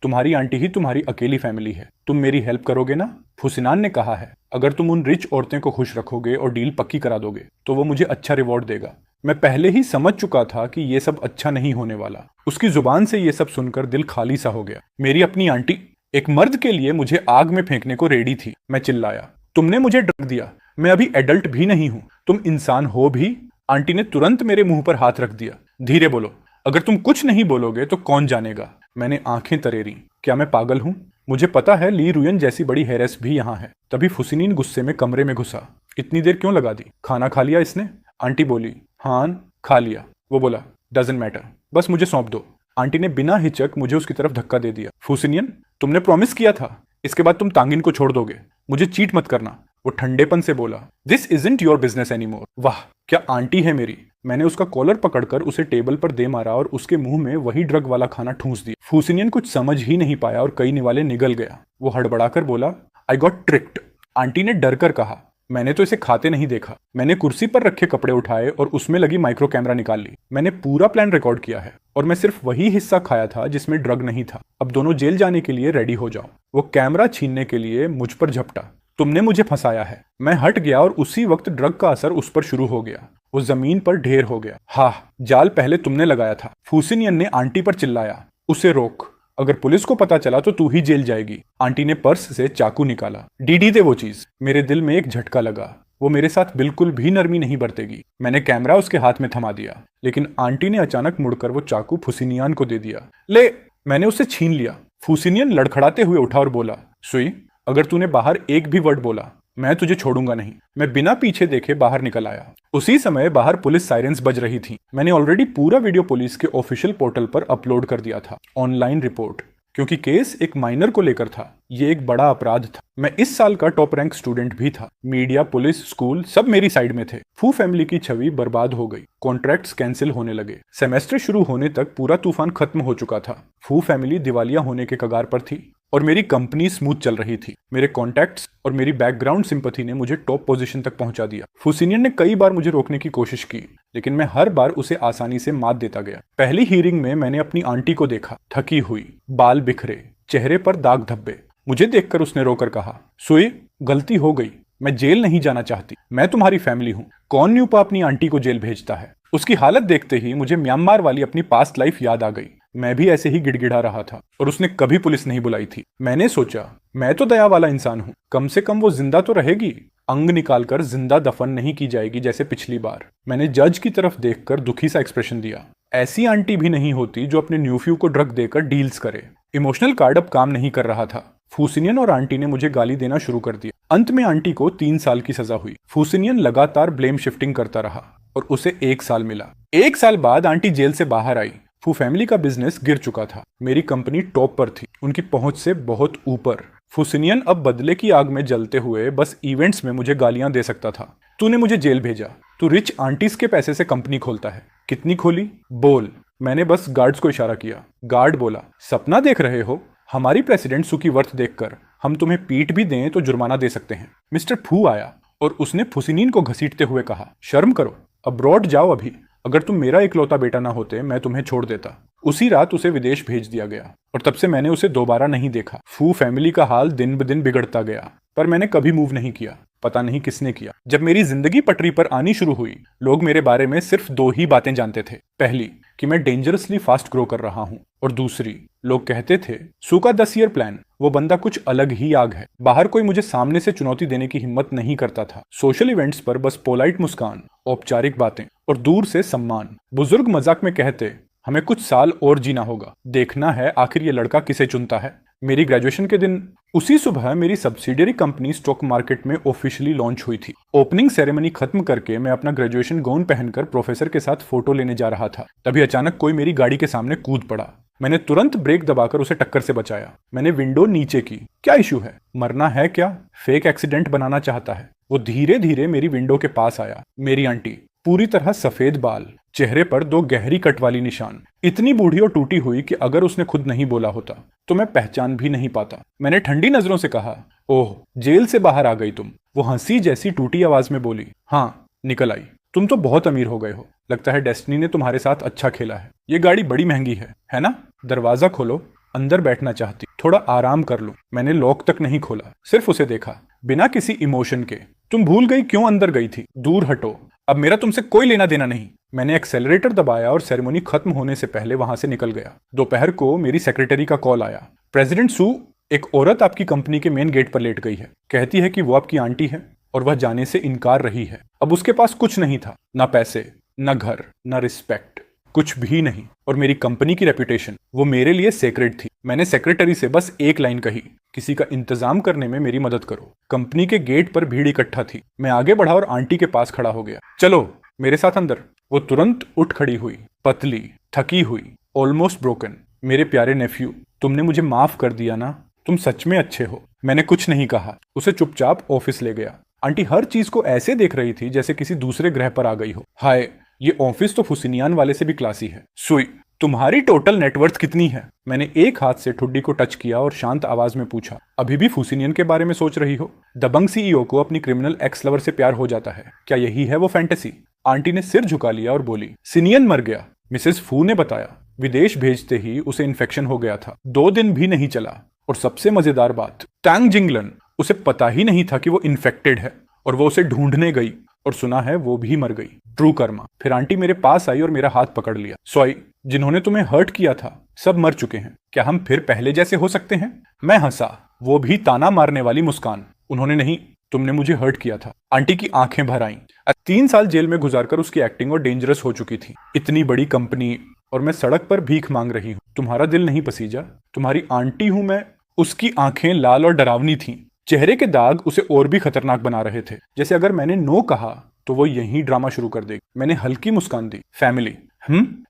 तुम्हारी आंटी ही तुम्हारी अकेली फैमिली है, तुम मेरी हेल्प करोगे ना? फुसिनान ने कहा है अगर तुम उन रिच औरतें को खुश रखोगे और डील पक्की करा दोगे तो वो मुझे अच्छा रिवॉर्ड देगा। मैं पहले ही समझ चुका था कि ये सब अच्छा नहीं होने वाला। उसकी जुबान से ये सब सुनकर दिल खाली सा हो गया। मेरी अपनी आंटी एक मर्द के लिए मुझे आग में फेंकने को रेडी थी। मैं चिल्लाया, तुमने मुझे ड्रग दिया, मैं अभी एडल्ट भी नहीं हूं, तुम इंसान हो भी? आंटी ने तुरंत मेरे मुंह पर हाथ रख दिया। धीरे बोलो, अगर तुम कुछ नहीं बोलोगे तो कौन जानेगा? मैंने आंखें तरेरी। क्या मैं पागल हूं? मुझे पता है ली रुयन जैसी बड़ी हेरेस भी यहाँ है। तभी फुसिनीन गुस्से में कमरे में घुसा। इतनी देर क्यों लगा दी? खाना खा लिया इसने? आंटी बोली, हाँ खा लिया। वो बोला, डजंट मैटर, बस मुझे सौंप दो। आंटी ने बिना हिचक मुझे उसकी तरफ धक्का दे दिया। फुसिनियन, तुमने प्रॉमिस किया था इसके बाद तुम तांगिन को छोड़ दोगे, मुझे चीट मत करना। वो ठंडेपन से बोला, this isn't your business anymore. वाह क्या आंटी है मेरी। मैंने उसका कॉलर पकड़कर उसे टेबल पर दे मारा और उसके मुंह में वही ड्रग वाला खाना ठूंस दिया। फुसिनियन कुछ समझ ही नहीं पाया और कई निवाले निगल गया। वो हड़बड़ाकर बोला, आई गॉट ट्रिक्ड। आंटी ने डर कर कहा, मैंने तो इसे खाते नहीं देखा। मैंने कुर्सी पर रखे कपड़े उठाए और उसमें लगी माइक्रो कैमरा निकाल ली। मैंने पूरा प्लान रिकॉर्ड किया है और मैं सिर्फ वही हिस्सा खाया था जिसमें ड्रग नहीं था। अब दोनों जेल जाने के लिए रेडी हो जाओ। वो कैमरा छीनने के लिए मुझ पर झपटा। तुमने मुझे फंसाया है। मैं हट गया और उसी वक्त ड्रग का असर उस पर शुरू हो गया। वो जमीन पर ढेर हो गया। हाँ, जाल पहले तुमने लगाया था। फुसिनियन ने आंटी पर चिल्लाया, उसे रोक, अगर पुलिस को पता चला तो तू ही जेल जाएगी। आंटी ने पर्स से चाकू निकाला। डीडी दे वो चीज। मेरे दिल में एक झटका लगा। वो मेरे साथ बिल्कुल भी नरमी नहीं बरतेगी। मैंने कैमरा उसके हाथ में थमा दिया, लेकिन आंटी ने अचानक मुड़कर वो चाकू फुसिनियन को दे दिया। ले, मैंने उसे छीन लिया। फुसिनियन लड़खड़ाते हुए उठा और बोला, सुई, अगर तूने बाहर एक भी वर्ड बोला मैं तुझे छोड़ूंगा नहीं। मैं बिना पीछे देखे बाहर निकल आया। उसी समय बाहर पुलिस साइरेंस बज रही थी। मैंने ऑलरेडी पूरा वीडियो पुलिस के ऑफिशियल पोर्टल पर अपलोड कर दिया था, ऑनलाइन रिपोर्ट, क्योंकि केस एक माइनर को लेकर था। ये एक बड़ा अपराध था। मैं इस साल का टॉप रैंक स्टूडेंट भी था। मीडिया, पुलिस, स्कूल सब मेरी साइड में थे। फू फैमिली की छवि बर्बाद हो गई। कॉन्ट्रैक्ट्स कैंसिल होने लगे। सेमेस्टर शुरू होने तक पूरा तूफान खत्म हो चुका था। फू फैमिली दिवालिया होने के कगार पर थी। और मेरी कंपनी स्मूथ चल रही थी। मेरे कॉन्टैक्ट्स और मेरी बैकग्राउंड सिंपैथी ने मुझे टॉप पोजीशन तक पहुंचा दिया। फुसिनियन ने कई बार मुझे रोकने की कोशिश की, लेकिन मैं हर बार उसे आसानी से मात देता गया। पहली हीयरिंग में मैंने अपनी आंटी को देखा, थकी हुई, बाल बिखरे, चेहरे पर दाग धब्बे। मुझे देखकर उसने रोकर कहा, सुई, गलती हो गई, मैं जेल नहीं जाना चाहती, मैं तुम्हारी फैमिली हूँ। कौन न्यूपा अपनी आंटी को जेल भेजता है? उसकी हालत देखते ही मुझे म्यांमार वाली अपनी पास्ट लाइफ याद आ गई। मैं भी ऐसे ही गिड़गिड़ा रहा था और उसने कभी पुलिस नहीं बुलाई थी। मैंने सोचा, मैं तो दया वाला इंसान हूँ, कम से कम वो जिंदा तो रहेगी, अंग निकालकर जिंदा दफन नहीं की जाएगी जैसे पिछली बार। मैंने जज की तरफ देखकर दुखी सा एक्सप्रेशन दिया। ऐसी आंटी भी नहीं होती जो अपने न्यूफ्यू को ड्रग देकर डील्स करे। इमोशनल कार्ड अब काम नहीं कर रहा था। फुसिनियन और आंटी ने मुझे गाली देना शुरू कर दिया। अंत में आंटी को 3 साल की सजा हुई। फुसिनियन लगातार ब्लेम शिफ्टिंग करता रहा और उसे 1 साल मिला। 1 साल बाद आंटी जेल से बाहर आई। फू फैमिली का बिजनेस गिर चुका था। मेरी कंपनी टॉप पर थी, उनकी पहुंच से बहुत ऊपर। फुसिनियन अब बदले की आग में जलते हुए बस इवेंट्स में मुझे गालियां दे सकता था। तूने मुझे जेल भेजा, तू रिच आंटीज के पैसे से कंपनी खोलता है। कितनी खोली? बोल। मैंने बस गार्ड्स को इशारा किया। गार्ड बोला, सपना देख रहे हो? हमारी प्रेसिडेंट सु की वर्थ देखकर हम तुम्हें पीट भी दें तो जुर्माना दे सकते हैं। मिस्टर फू आया और उसने फुसिनियन को घसीटते हुए कहा, शर्म करो, अब्रॉड जाओ अभी। अगर तुम मेरा इकलौता बेटा ना होते मैं तुम्हें छोड़ देता। उसी रात उसे विदेश भेज दिया गया और तब से मैंने उसे दोबारा नहीं देखा। फू फैमिली का हाल दिन ब दिन बिगड़ता गया, पर मैंने कभी मूव नहीं किया। पता नहीं किसने किया। जब मेरी जिंदगी पटरी पर आनी शुरू हुई, लोग मेरे बारे में सिर्फ 2 ही बातें जानते थे। पहली, कि मैं डेंजरसली फास्ट ग्रो कर रहा हूं, और दूसरी, लोग कहते थे, सू का 10 ईयर प्लान, वो बंदा कुछ अलग ही आग है। बाहर कोई मुझे सामने से चुनौती देने की हिम्मत नहीं करता था। सोशल इवेंट्स पर बस पोलाइट मुस्कान, औपचारिक बातें और दूर से सम्मान। बुजुर्ग मजाक में कहते, हमें कुछ साल और जीना होगा, देखना है आखिर ये लड़का किसे चुनता है। मेरी ग्रेजुएशन के दिन उसी सुबह मेरी सब्सिडियरी कंपनी स्टॉक मार्केट में ऑफिशियली लॉन्च हुई थी। ओपनिंग सेरेमनी खत्म करके मैं अपना ग्रेजुएशन गाउन पहनकर प्रोफेसर के साथ फोटो लेने जा रहा था। तभी अचानक कोई मेरी गाड़ी के सामने कूद पड़ा। मैंने तुरंत ब्रेक दबाकर उसे टक्कर से बचाया। मैंने विंडो नीचे की। क्या इशू है? मरना है क्या? फेक एक्सीडेंट बनाना चाहता है। वो धीरे धीरे मेरी विंडो के पास आया। मेरी आंटी, पूरी तरह सफेद बाल, चेहरे पर 2 गहरी कट वाली निशान, इतनी बूढ़ी और टूटी हुई कि अगर उसने खुद नहीं बोला होता तो मैं पहचान भी नहीं पाता। मैंने ठंडी नजरों से कहा, ओह, जेल से बाहर आ गई तुम। वो हंसी जैसी टूटी आवाज में बोली, हाँ, निकल आई। तुम तो बहुत अमीर हो गए हो, लगता है डेस्टिनी ने तुम्हारे साथ अच्छा खेला है। ये गाड़ी बड़ी महंगी है ना? दरवाजा खोलो, अंदर बैठना चाहती, थोड़ा आराम कर लूं। मैंने लॉक तक नहीं खोला, सिर्फ उसे देखा, बिना किसी इमोशन के। तुम भूल गई क्यों अंदर गई थी? दूर हटो, अब मेरा तुमसे कोई लेना देना नहीं। मैंने एक्सेलरेटर दबाया और सेरेमनी खत्म होने से पहले वहां से निकल गया। दोपहर को मेरी सेक्रेटरी का कॉल आया, प्रेसिडेंट सू, एक औरत आपकी कंपनी के मेन गेट पर लेट गई है। कहती है कि वो आपकी आंटी है और वह जाने से इनकार रही है। अब उसके पास कुछ नहीं था, ना पैसे, ना घर, ना रिस्पेक्ट, कुछ भी नहीं। और मेरी कंपनी की रेपुटेशन, वो मेरे लिए सेक्रेट थी। मैंने सेक्रेटरी से बस एक लाइन कही, किसी का इंतजाम करने में मेरी मदद करो। कंपनी के गेट पर भीड़ इकट्ठा थी। मैं आगे बढ़ा और आंटी के पास खड़ा हो गया। चलो मेरे साथ अंदर। वो तुरंत उठ खड़ी हुई, पतली, थकी हुई, ऑलमोस्ट ब्रोकन। मेरे प्यारे नेफ्यू, तुमने मुझे माफ कर दिया ना? तुम सच में अच्छे हो। मैंने कुछ नहीं कहा, उसे चुपचाप ऑफिस ले गया। आंटी हर चीज को ऐसे देख रही थी जैसे किसी दूसरे ग्रह पर आ गई हो। हाय, ये ऑफिस तो फुसिनियान वाले से भी क्लासी है। सुई, तुम्हारी टोटल नेटवर्थ कितनी है? मैंने एक हाथ से ठुड्डी को टच किया और शांत आवाज में पूछा, अभी भी फुसिनियन के बारे में सोच रही हो? दबंग सीईओ को अपनी क्रिमिनल एक्स लवर से प्यार हो जाता है, क्या यही है वो फैंटेसी? आंटी ने सिर झुका लिया और बोली, सिनियन मर गया। मिसेस फू ने बताया, विदेश भेजते ही उसे इन्फेक्शन हो गया था। 2 दिन भी नहीं चला। और सबसे मजेदार बात, टैंग जिंगलन, उसे पता ही नहीं था कि वो इन्फेक्टेड है और वो उसे ढूंढने गई और सुना है वो भी मर गई। ट्रू कर्मा। फिर आंटी मेरे पास आई और मेरा हाथ पकड़ लिया। सॉरी, जिन्होंने तुम्हें हर्ट किया था सब मर चुके हैं, क्या हम फिर पहले जैसे हो सकते हैं? मैं हंसा, वो भी ताना मारने वाली मुस्कान। उन्होंने नहीं, तुमने मुझे हर्ट किया था। आंटी की आंखें भर आईं। 3 साल जेल में गुजारकर उसकी एक्टिंग और डेंजरस हो चुकी थी। इतनी बड़ी कंपनी और मैं सड़क पर भीख मांग रही हूँ। तुम्हारा दिल नहीं पसीजा? तुम्हारी आंटी हूं मैं। उसकी आंखें लाल और डरावनी थीं। चेहरे के दाग उसे और भी खतरनाक बना रहे थे, जैसे अगर मैंने नो कहा तो वो यही ड्रामा शुरू कर देगी। मैंने हल्की मुस्कान दी। फैमिली,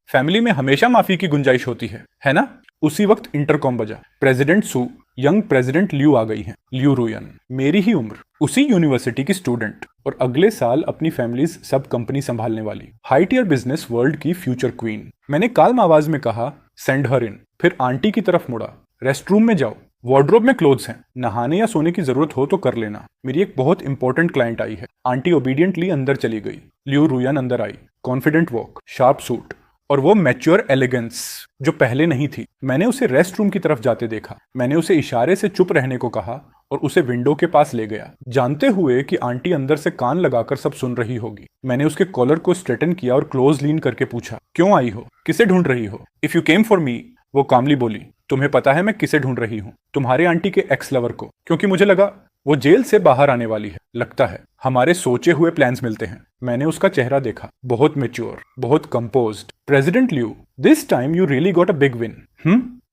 फैमिली में हमेशा माफी की गुंजाइश होती है ना? उसी वक्त इंटरकॉम बजा। प्रेसिडेंट सू, यंग प्रेसिडेंट ल्यू आ गई हैं। ल्यू रुयन, मेरी ही उम्र, उसी यूनिवर्सिटी की स्टूडेंट, और अगले साल अपनी फैमिलीज सब कंपनी संभालने वाली, हाई टियर बिजनेस वर्ल्ड की फ्यूचर क्वीन। मैंने काल्म आवाज में कहा, सेंड हर इन। फिर आंटी की तरफ मुड़ा, रेस्ट रूम में जाओ। वार्डरोब में क्लोथ्स हैं, नहाने या सोने की जरूरत हो तो कर लेना। मेरी एक बहुत इंपॉर्टेंट क्लाइंट आई है। आंटी ओबीडियंटली अंदर चली गई। लियू रुयान अंदर आई। कॉन्फिडेंट वॉक, शार्प सूट और वो मैच्योर एलिगेंस जो पहले नहीं थी। मैंने उसे रेस्ट रूम की तरफ जाते देखा। मैंने उसे इशारे से चुप रहने को कहा और उसे विंडो के पास ले गया, जानते हुए कि आंटी अंदर से कान लगाकर सब सुन रही होगी। मैंने उसके कॉलर को स्ट्रेटन किया और क्लोज लीन करके पूछा, क्यों आई हो, किसे ढूंढ रही हो? If you came for me, वो कामली बोली, तुम्हें पता है मैं किसे ढूंढ रही हूँ? तुम्हारे आंटी के एक्स लवर को, क्योंकि मुझे लगा वो जेल से बाहर आने वाली है। लगता है हमारे सोचे हुए प्लान्स मिलते हैं। मैंने उसका चेहरा देखा, बहुत मेच्योर, बहुत composed. President Liu, this time you really got a big win.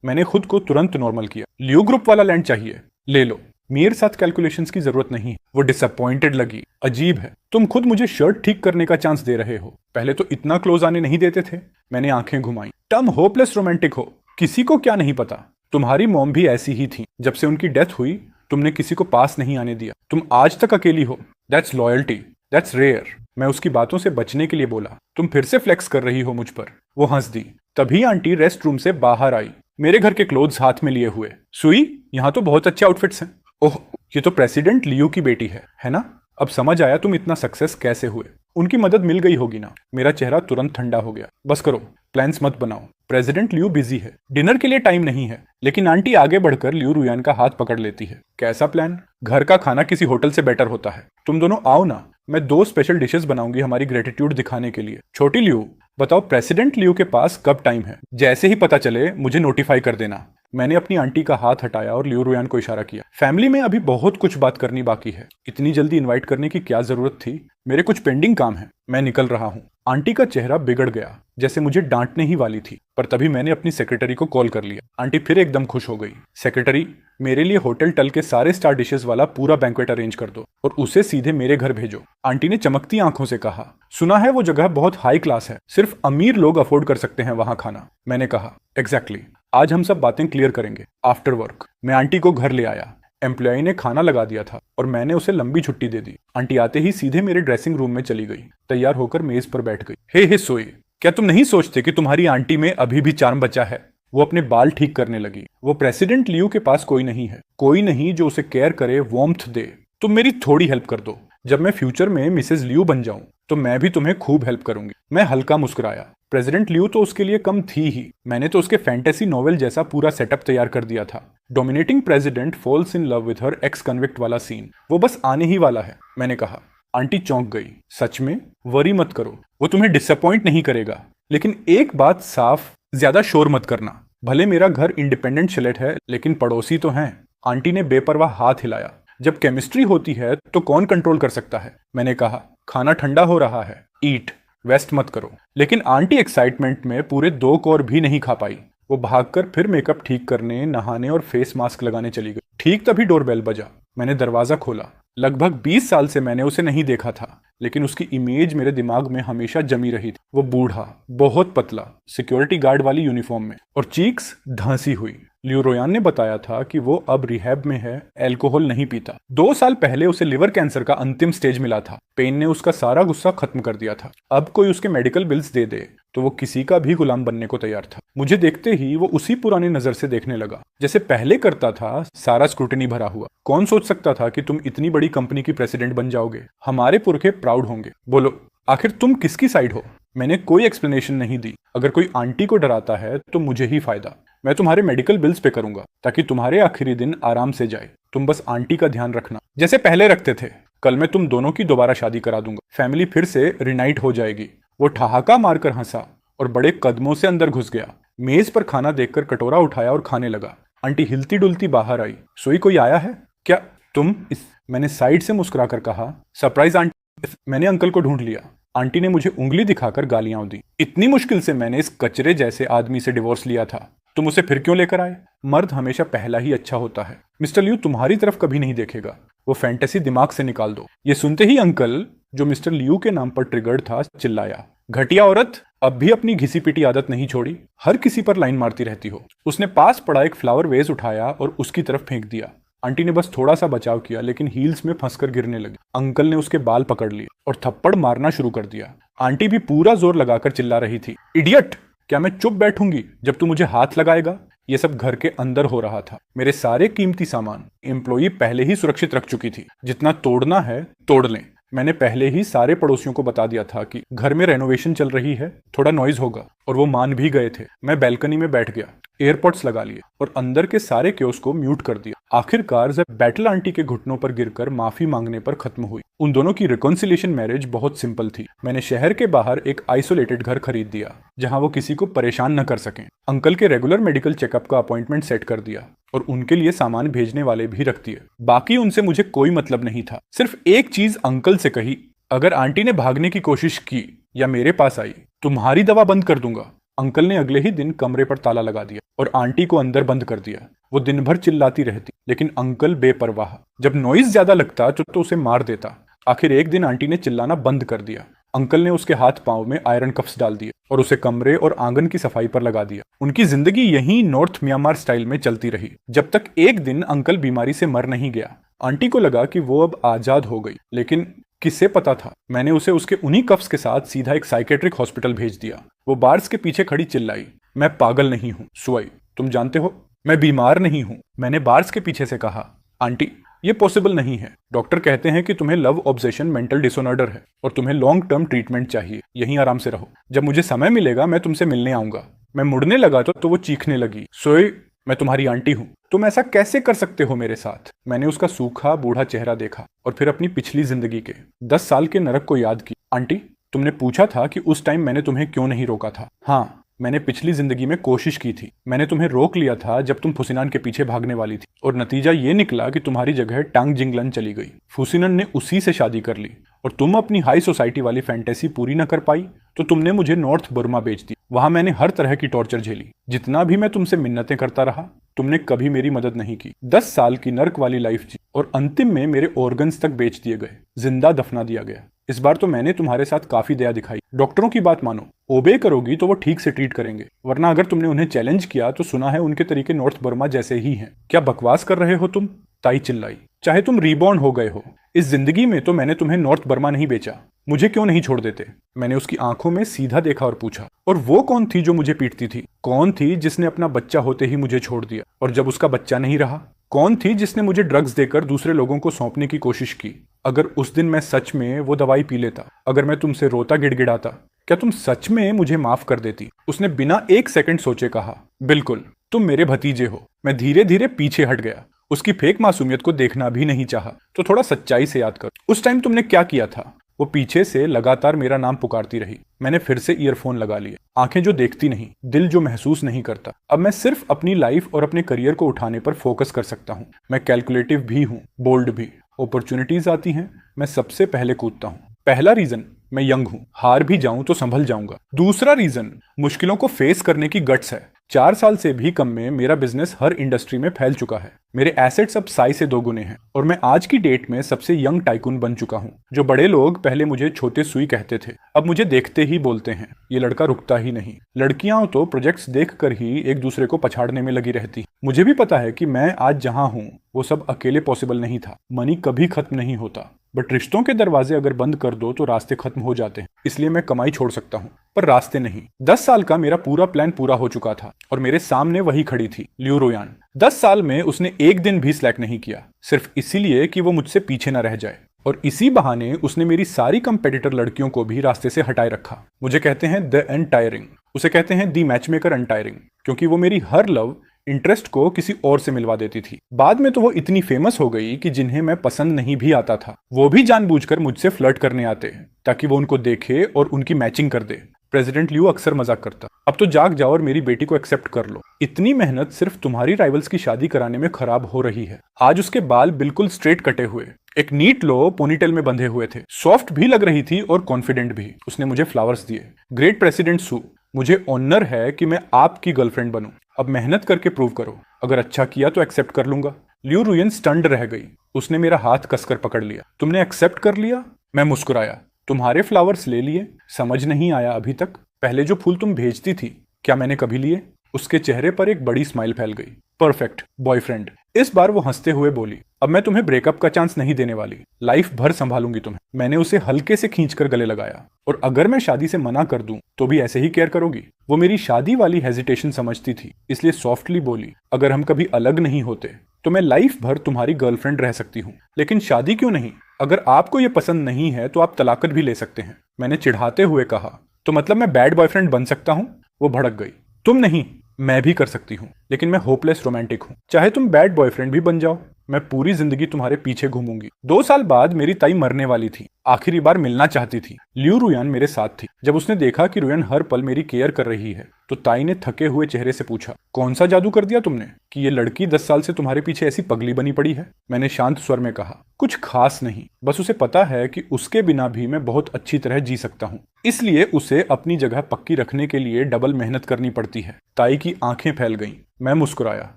मैंने खुद को तुरंत नॉर्मल किया। लियू ग्रुप वाला लैंड चाहिए, ले लो, मेरे साथ कैलकुलेशंस की जरूरत नहीं। वो डिसअपॉइंटेड लगी। अजीब है, तुम खुद मुझे शर्ट ठीक करने का चांस दे रहे हो, पहले तो इतना क्लोज आने नहीं देते थे। मैंने आंखें घुमाई। टर्म होपलेस रोमांटिक हो, किसी को क्या नहीं पता। तुम्हारी मॉम भी ऐसी ही थी। जब से उनकी डेथ हुई तुमने किसी को पास नहीं आने दिया। तुम आज तक अकेली हो। That's loyalty, that's rare. मैं उसकी बातों से बचने के लिए बोला, तुम फिर से फ्लेक्स कर रही हो मुझ पर। वो हंस दी। तभी आंटी रेस्ट रूम से बाहर आई, मेरे घर के क्लोथ्स हाथ में लिए हुए। सुई, यहाँ तो बहुत अच्छे आउटफिट्स हैं। ओह, ये तो प्रेसिडेंट लियू की बेटी है ना? अब समझ आया तुम इतना सक्सेस कैसे हुए। उनकी मदद मिल गई होगी ना? मेरा चेहरा तुरंत ठंडा हो गया। बस करो, प्लान्स मत बनाओ। प्रेसिडेंट लियू बिजी है, डिनर के लिए टाइम नहीं है। लेकिन आंटी आगे बढ़कर लियू रुयान का हाथ पकड़ लेती है। कैसा प्लान? घर का खाना किसी होटल से बेटर होता है। तुम दोनों आओ ना, मैं 2 स्पेशल डिशेस बनाऊंगी हमारी ग्रेटिट्यूड दिखाने के लिए। छोटी लियू, बताओ प्रेसिडेंट लियू के पास कब टाइम है? जैसे ही पता चले मुझे नोटिफाई कर देना। मैंने अपनी आंटी का हाथ हटाया और लियू रुयान को इशारा किया। फैमिली में अभी बहुत कुछ बात करनी बाकी है। इतनी जल्दी इनवाइट करने की क्या जरूरत थी? मेरे कुछ पेंडिंग काम है, मैं निकल रहा हूँ। आंटी का चेहरा बिगड़ गया, जैसे मुझे डांटने ही वाली थी। पर तभी मैंने अपनी सेक्रेटरी को कॉल कर लिया। आंटी फिर एकदम खुश हो गई। सेक्रेटरी, मेरे लिए होटल टल के सारे स्टार डिशेस वाला पूरा बैंक्वेट अरेंज कर दो और उसे सीधे मेरे घर भेजो। आंटी ने चमकती आंखों से कहा, सुना है वो जगह बहुत हाई क्लास है, सिर्फ अमीर लोग अफोर्ड कर सकते हैं वहां खाना। मैंने कहा, एग्जैक्टली, आज हम सब बातें क्लियर करेंगे आफ्टर वर्क। मैं आंटी को घर ले आया। एम्प्लॉय ने खाना लगा दिया था और मैंने उसे लंबी छुट्टी दे दी। आंटी आते ही सीधे मेरे ड्रेसिंग रूम में चली गई। तैयार होकर मेज पर बैठ गई। हे सोई, क्या तुम नहीं सोचते कि तुम्हारी आंटी में अभी भी चार्म बचा है? वो अपने बाल ठीक करने लगी। वो प्रेसिडेंट लियू के पास कोई नहीं है, कोई नहीं जो उसे केयर करे, वार्मथ दे। तुम मेरी थोड़ी हेल्प कर दो। जब मैं फ्यूचर में मिसेस लियू बन जाऊं तो मैं भी तुम्हें खूब हेल्प करूंगी। मैं हल्का मुस्कुराया। प्रेसिडेंट लियू तो उसके लिए कम थी ही। मैंने तो उसके फैंटेसी नॉवेल जैसा पूरा सेटअप तैयार कर दिया था। Dominating president falls in love with her x convict वाला सीन, वो बस आने ही वाला है। मैंने कहा। आंटी चौंक गई। सच में? वरी मत करो, वो तुम्हें डिसअपॉइंट नहीं करेगा। लेकिन एक बात साफ, ज्यादा शोर मत करना। भले मेरा घर इंडिपेंडेंट शिलेट है, लेकिन पड़ोसी तो हैं। आंटी ने बेपरवाह हाथ हिलाया। जब केमिस्ट्री होती है तो कौन कंट्रोल कर सकता है? मैंने कहा, खाना ठंडा हो रहा है, ईट, वेस्ट मत करो। लेकिन आंटी एक्साइटमेंट में पूरे 2 कौर भी नहीं खा पाई। वो भागकर फिर मेकअप ठीक करने, नहाने और फेस मास्क लगाने चली गई। ठीक तभी डोरबेल बजा। मैंने दरवाजा खोला। लगभग 20 साल से मैंने उसे नहीं देखा था, लेकिन उसकी इमेज मेरे दिमाग में हमेशा जमी रही थी। वो बूढ़ा, बहुत पतला, सिक्योरिटी गार्ड वाली यूनिफॉर्म में, और चीक्स धंसी हुई। लियू रुयान ने बताया था कि वो अब रिहैब में है, अल्कोहल नहीं पीता। 2 साल पहले उसे लिवर कैंसर का अंतिम स्टेज मिला था। पेन ने उसका सारा गुस्सा खत्म कर दिया था। अब कोई उसके मेडिकल बिल्स दे दे तो वो किसी का भी गुलाम बनने को तैयार था। मुझे देखते ही वो उसी पुरानी नजर से देखने लगा जैसे पहले करता था, सारा स्क्रूटनी भरा हुआ। कौन सोच सकता था कि तुम इतनी बड़ी कंपनी की प्रेसिडेंट बन जाओगे? हमारे पुरखे प्राउड होंगे। बोलो, आखिर तुम किसकी साइड हो? मैंने कोई एक्सप्लेनेशन नहीं दी। अगर कोई आंटी को डराता है तो मुझे ही फायदा। मैं तुम्हारे मेडिकल बिल्स पे करूंगा ताकि तुम्हारे आखिरी दिन आराम से जाए। तुम बस आंटी का ध्यान रखना, जैसे पहले रखते थे। कल मैं तुम दोनों की दोबारा शादी करा दूंगा। फैमिली फिर से रिनाइट हो जाएगी। वो ठहाका मारकर हंसा और बड़े कदमों से अंदर घुस गया। मेज पर खाना देखकर कटोरा उठाया और खाने लगा। आंटी हिलती डुलती बाहर आई। सोई, कोई आया है क्या? तुम इस मैंने साइड से मुस्कुराकर कहा। Surprise aunty. मैंने अंकल को ढूंढ लिया। आंटी ने मुझे उंगली दिखाकर गालियां दी। इतनी मुश्किल से मैंने इस कचरे जैसे आदमी से डिवोर्स लिया था, तुम उसे फिर क्यों लेकर आए? मर्द हमेशा पहला ही अच्छा होता है। मिस्टर लियू तुम्हारी तरफ कभी नहीं देखेगा। वो फैंटेसी दिमाग से निकाल दो। ये सुनते ही अंकल, जो मिस्टर लियू के नाम पर ट्रिगर्ड था, चिल्लाया, घटिया औरत, अब भी अपनी घिसी पिटी आदत नहीं छोड़ी? हर किसी पर लाइन मारती रहती हो। उसने पास पड़ा एक फ्लावर वेज उठाया और उसकी तरफ फेंक दिया। आंटी ने बस थोड़ा सा बचाव किया, लेकिन हील्स में फंसकर गिरने लगी। अंकल ने उसके बाल पकड़ लिए और थप्पड़ मारना शुरू कर दिया। आंटी भी पूरा जोर लगाकर चिल्ला रही थी, इडियट! क्या मैं चुप बैठूंगी जब तू मुझे हाथ लगाएगा? ये सब घर के अंदर हो रहा था। मेरे सारे कीमती सामान एम्प्लॉई पहले ही सुरक्षित रख चुकी थी। जितना तोड़ना है तोड़ लें। मैंने पहले ही सारे पड़ोसियों को बता दिया था कि घर में रेनोवेशन चल रही है, थोड़ा नॉइज होगा, और वो मान भी गए थे। मैं बैल्कनी में बैठ गया, एयरपॉड्स लगा लिए और अंदर के सारे क्योस को म्यूट कर दिया। आखिरकार जब बैटल आंटी के घुटनों पर गिरकर माफी मांगने पर खत्म हुई। उन दोनों की रिकॉन्सिलिएशन मैरिज बहुत सिंपल थी। मैंने शहर के बाहर एक आइसोलेटेड घर खरीद दिया जहां वो किसी को परेशान न कर सकें। अंकल के रेगुलर मेडिकल चेकअप का अपॉइंटमेंट सेट कर दिया और उनके लिए सामान भेजने वाले भी रख दिए। बाकी उनसे मुझे कोई मतलब नहीं था। सिर्फ एक चीज अंकल से कही, अगर आंटी ने भागने की कोशिश की या मेरे पास आई, तुम्हारी दवा बंद कर दूंगा। अंकल ने अगले ही दिन कमरे पर ताला लगा दिया और आंटी को अंदर बंद कर दिया। वो दिन भर चिल्लाती रहती, लेकिन अंकल बेपरवाह। जब नॉइज ज्यादा लगता तो उसे मार देता। आखिर एक दिन आंटी ने चिल्लाना बंद कर दिया। अंकल ने उसके हाथ पांव में आयरन कफ्स डाल दिए और उसे कमरे और आंगन की सफाई पर लगा दिया। उनकी जिंदगी यहीं नॉर्थ म्यांमार स्टाइल में चलती रही, जब तक एक दिन अंकल बीमारी से मर नहीं गया। आंटी को लगा कि वो अब आजाद हो गई, लेकिन किससे पता था। मैंने उसे उसके उन्हीं कफ्स के साथ सीधा एक साइकेट्रिक हॉस्पिटल भेज दिया। वो बार्स के पीछे खड़ी चिल्लाई, मैं पागल नहीं हूँ सुई, तुम जानते हो मैं बीमार नहीं हूँ। मैंने बार्स के पीछे से कहा, आंटी ये पॉसिबल नहीं है। डॉक्टर कहते हैं कि तुम्हें लव ऑब्सेशन मेंटल डिसऑर्डर है और तुम्हें लॉन्ग टर्म ट्रीटमेंट चाहिए। यहीं आराम से रहो, जब मुझे समय मिलेगा मैं तुमसे मिलने आऊंगा। मैं मुड़ने लगा तो वो चीखने लगी, सोई मैं तुम्हारी आंटी हूँ, तुम ऐसा कैसे कर सकते हो मेरे साथ। मैंने उसका सूखा बूढ़ा चेहरा देखा और फिर अपनी पिछली जिंदगी के 10 साल के नरक को याद की। आंटी तुमने पूछा था कि उस टाइम मैंने तुम्हें क्यों नहीं रोका था। हाँ, मैंने पिछली जिंदगी में कोशिश की थी। मैंने तुम्हें रोक लिया था जब तुम फुसिनान के पीछे भागने वाली थी, और नतीजा ये निकला कि तुम्हारी जगह टांग जिंगलन चली गई। फुसिनान ने उसी से शादी कर ली और तुम अपनी हाई सोसाइटी वाली फैंटेसी पूरी न कर पाई तो तुमने मुझे नॉर्थ बर्मा बेच दी। वहां मैंने हर तरह की टॉर्चर झेली। जितना भी मैं तुमसे मिन्नतें करता रहा, तुमने कभी मेरी मदद नहीं की। 10 साल की नर्क वाली लाइफ जी और अंतिम में मेरे ऑर्गन्स तक बेच दिए गए, जिंदा दफना दिया गया। इस बार तो मैंने तुम्हारे साथ काफी दया दिखाई। डॉक्टरों की बात मानो, ओबे करोगी तो वो ठीक से ट्रीट करेंगे, वरना अगर तुमने उन्हें चैलेंज किया तो सुना है उनके तरीके नॉर्थ बर्मा जैसे ही हैं। क्या बकवास कर रहे हो तुम? ताई चिल्लाई, चाहे तुम रीबॉर्न हो गए हो, इस जिंदगी में तो मैंने तुम्हें नॉर्थ बर्मा नहीं बेचा। मुझे क्यों नहीं छोड़ देते? मैंने उसकी आंखों में सीधा देखा और पूछा, और वो कौन थी जो मुझे पीटती थी? कौन थी जिसने अपना बच्चा होते ही मुझे छोड़ दिया, और जब उसका बच्चा नहीं रहा? कौन थी जिसने मुझे ड्रग्स देकर दूसरे लोगों को सौंपने की कोशिश की? अगर उस दिन मैं सच में वो दवाई पी लेता, अगर मैं तुमसे रोता गिड़गिड़ाता, क्या तुम सच में मुझे माफ कर देती? उसने बिना एक सेकंड सोचे कहा, बिल्कुल, तुम मेरे भतीजे हो। मैं धीरे धीरे पीछे हट गया। उसकी फेक मासूमियत को देखना भी नहीं चाहा। तो थोड़ा सच्चाई से याद कर, उस टाइम तुमने क्या किया था? वो पीछे से लगातार मेरा नाम पुकारती रही। मैंने फिर से ईयरफोन लगा लिए। आंखें जो देखती नहीं, दिल जो महसूस नहीं करता। अब मैं सिर्फ अपनी लाइफ और अपने करियर को उठाने पर फोकस कर सकता हूँ। मैं कैलकुलेटिव भी हूँ, बोल्ड भी। अपॉर्चुनिटीज आती हैं, मैं सबसे पहले कूदता हूँ। पहला रीजन, मैं यंग हूँ, हार भी जाऊं तो संभल जाऊंगा। दूसरा रीजन, मुश्किलों को फेस करने की गट्स है। 4 साल से भी कम में मेरा बिजनेस हर इंडस्ट्री में फैल चुका है। मेरे एसेट्स अब साई से 2 गुने हैं और मैं आज की डेट में सबसे यंग टाइकून बन चुका हूँ। जो बड़े लोग पहले मुझे छोटे सुई कहते थे, अब मुझे देखते ही बोलते हैं, ये लड़का रुकता ही नहीं। लड़कियां तो प्रोजेक्ट्स देखकर ही एक दूसरे को पछाड़ने में लगी रहती। मुझे भी पता है कि मैं आज जहां हूँ वो सब अकेले पॉसिबल नहीं था। मनी कभी खत्म नहीं होता, बट रिश्तों के दरवाजे अगर बंद कर दो तो रास्ते खत्म हो जाते हैं। इसलिए मैं कमाई छोड़ सकता हूँ, पर रास्ते नहीं। 10 साल का मेरा पूरा प्लान पूरा हो चुका था और मेरे सामने वही खड़ी थी, लियू रोयान। 10 साल में उसने एक दिन भी स्लैक नहीं किया, सिर्फ इसीलिए कि वो मुझसे पीछे न रह जाए। और इसी बहाने उसने मेरी सारी कंपेटिटर लड़कियों को भी रास्ते से हटाए रखा। मुझे कहते हैं द अनटायरिंग, उसे कहते हैं दी मैचमेकर अनटायरिंग, क्योंकि वो मेरी हर लव इंटरेस्ट को किसी और से मिलवा देती थी। बाद में तो वो इतनी फेमस हो गई कि जिन्हें मैं पसंद नहीं भी आता था, वो भी जानबूझकर मुझसे फ्लर्ट करने आते ताकि वो उनको देखे और उनकी मैचिंग कर दे। प्रेसिडेंट लियू अक्सर मजाक करता, अब तो जाग जाओ और मेरी बेटी को एक्सेप्ट कर लो। इतनी मेहनत सिर्फ तुम्हारी राइवल्स की शादी कराने में खराब हो रही है। आज उसके बाल बिल्कुल स्ट्रेट कटे हुए, एक नीट लो पोनीटेल में बंधे हुए थे। सॉफ्ट भी लग रही थी और कॉन्फिडेंट भी। उसने मुझे फ्लावर्स दिए। ग्रेट प्रेसिडेंट सू, मुझे ऑनर है कि मैं आपकी गर्लफ्रेंड बनूं। अब मेहनत करके प्रूव करो, अगर अच्छा किया तो एक्सेप्ट कर लूंगा। लियू रुयन स्टन्ड रह गई। उसने मेरा हाथ कसकर पकड़ लिया। तुमने एक्सेप्ट कर लिया? मैं मुस्कुराया। तुम्हारे फ्लावर्स ले लिए? समझ नहीं आया अभी तक। पहले जो फूल तुम भेजती थी, क्या मैंने कभी लिए? उसके चेहरे पर एक बड़ी स्माइल फैल गई। परफेक्ट बॉयफ्रेंड, इस बार वो हंसते हुए बोली, अब मैं तुम्हें ब्रेकअप का चांस नहीं देने वाली, लाइफ भर संभालूंगी तुम्हें। मैंने उसे हल्के से खींचकर गले लगाया। और अगर मैं शादी से मना कर दूं तो भी ऐसे ही केयर करोगी? वो मेरी शादी वाली हेजिटेशन समझती थी, इसलिए सॉफ्टली बोली, अगर हम कभी अलग नहीं होते तो मैं लाइफ भर तुम्हारी गर्लफ्रेंड रह सकती हूँ, लेकिन शादी क्यों नहीं? अगर आपको ये पसंद नहीं है तो आप तलाक भी ले सकते हैं। मैंने चिढ़ाते हुए कहा, तो मतलब मैं बैड बॉयफ्रेंड बन सकता हूँ? वो भड़क गई, तुम नहीं, मैं भी कर सकती हूँ, लेकिन मैं होपलेस रोमांटिक हूँ। चाहे तुम बैड बॉयफ्रेंड भी बन जाओ, मैं पूरी जिंदगी तुम्हारे पीछे घूमूंगी। 2 साल बाद मेरी ताई मरने वाली थी, आखिरी बार मिलना चाहती थी। लियू रुयान मेरे साथ थी। जब उसने देखा कि रुयान हर पल मेरी केयर कर रही है तो ताई ने थके हुए चेहरे से पूछा, कौन सा जादू कर दिया तुमने कि ये लड़की 10 साल से तुम्हारे पीछे ऐसी पगली बनी पड़ी है? मैंने शांत स्वर में कहा, कुछ खास नहीं, बस उसे पता है कि उसके बिना भी मैं बहुत अच्छी तरह जी सकता हूँ, इसलिए उसे अपनी जगह पक्की रखने के लिए डबल मेहनत करनी पड़ती है। ताई की आंखें फैल गईं। मैं मुस्कुराया,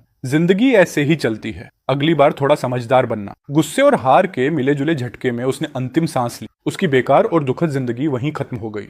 जिंदगी ऐसे ही चलती है, अगली बार थोड़ा समझदार बनना। गुस्से और हार के मिले जुले झटके में उसने अंतिम सांस ली। उसकी बेकार और दुखद जिंदगी वहीं खत्म हो गई।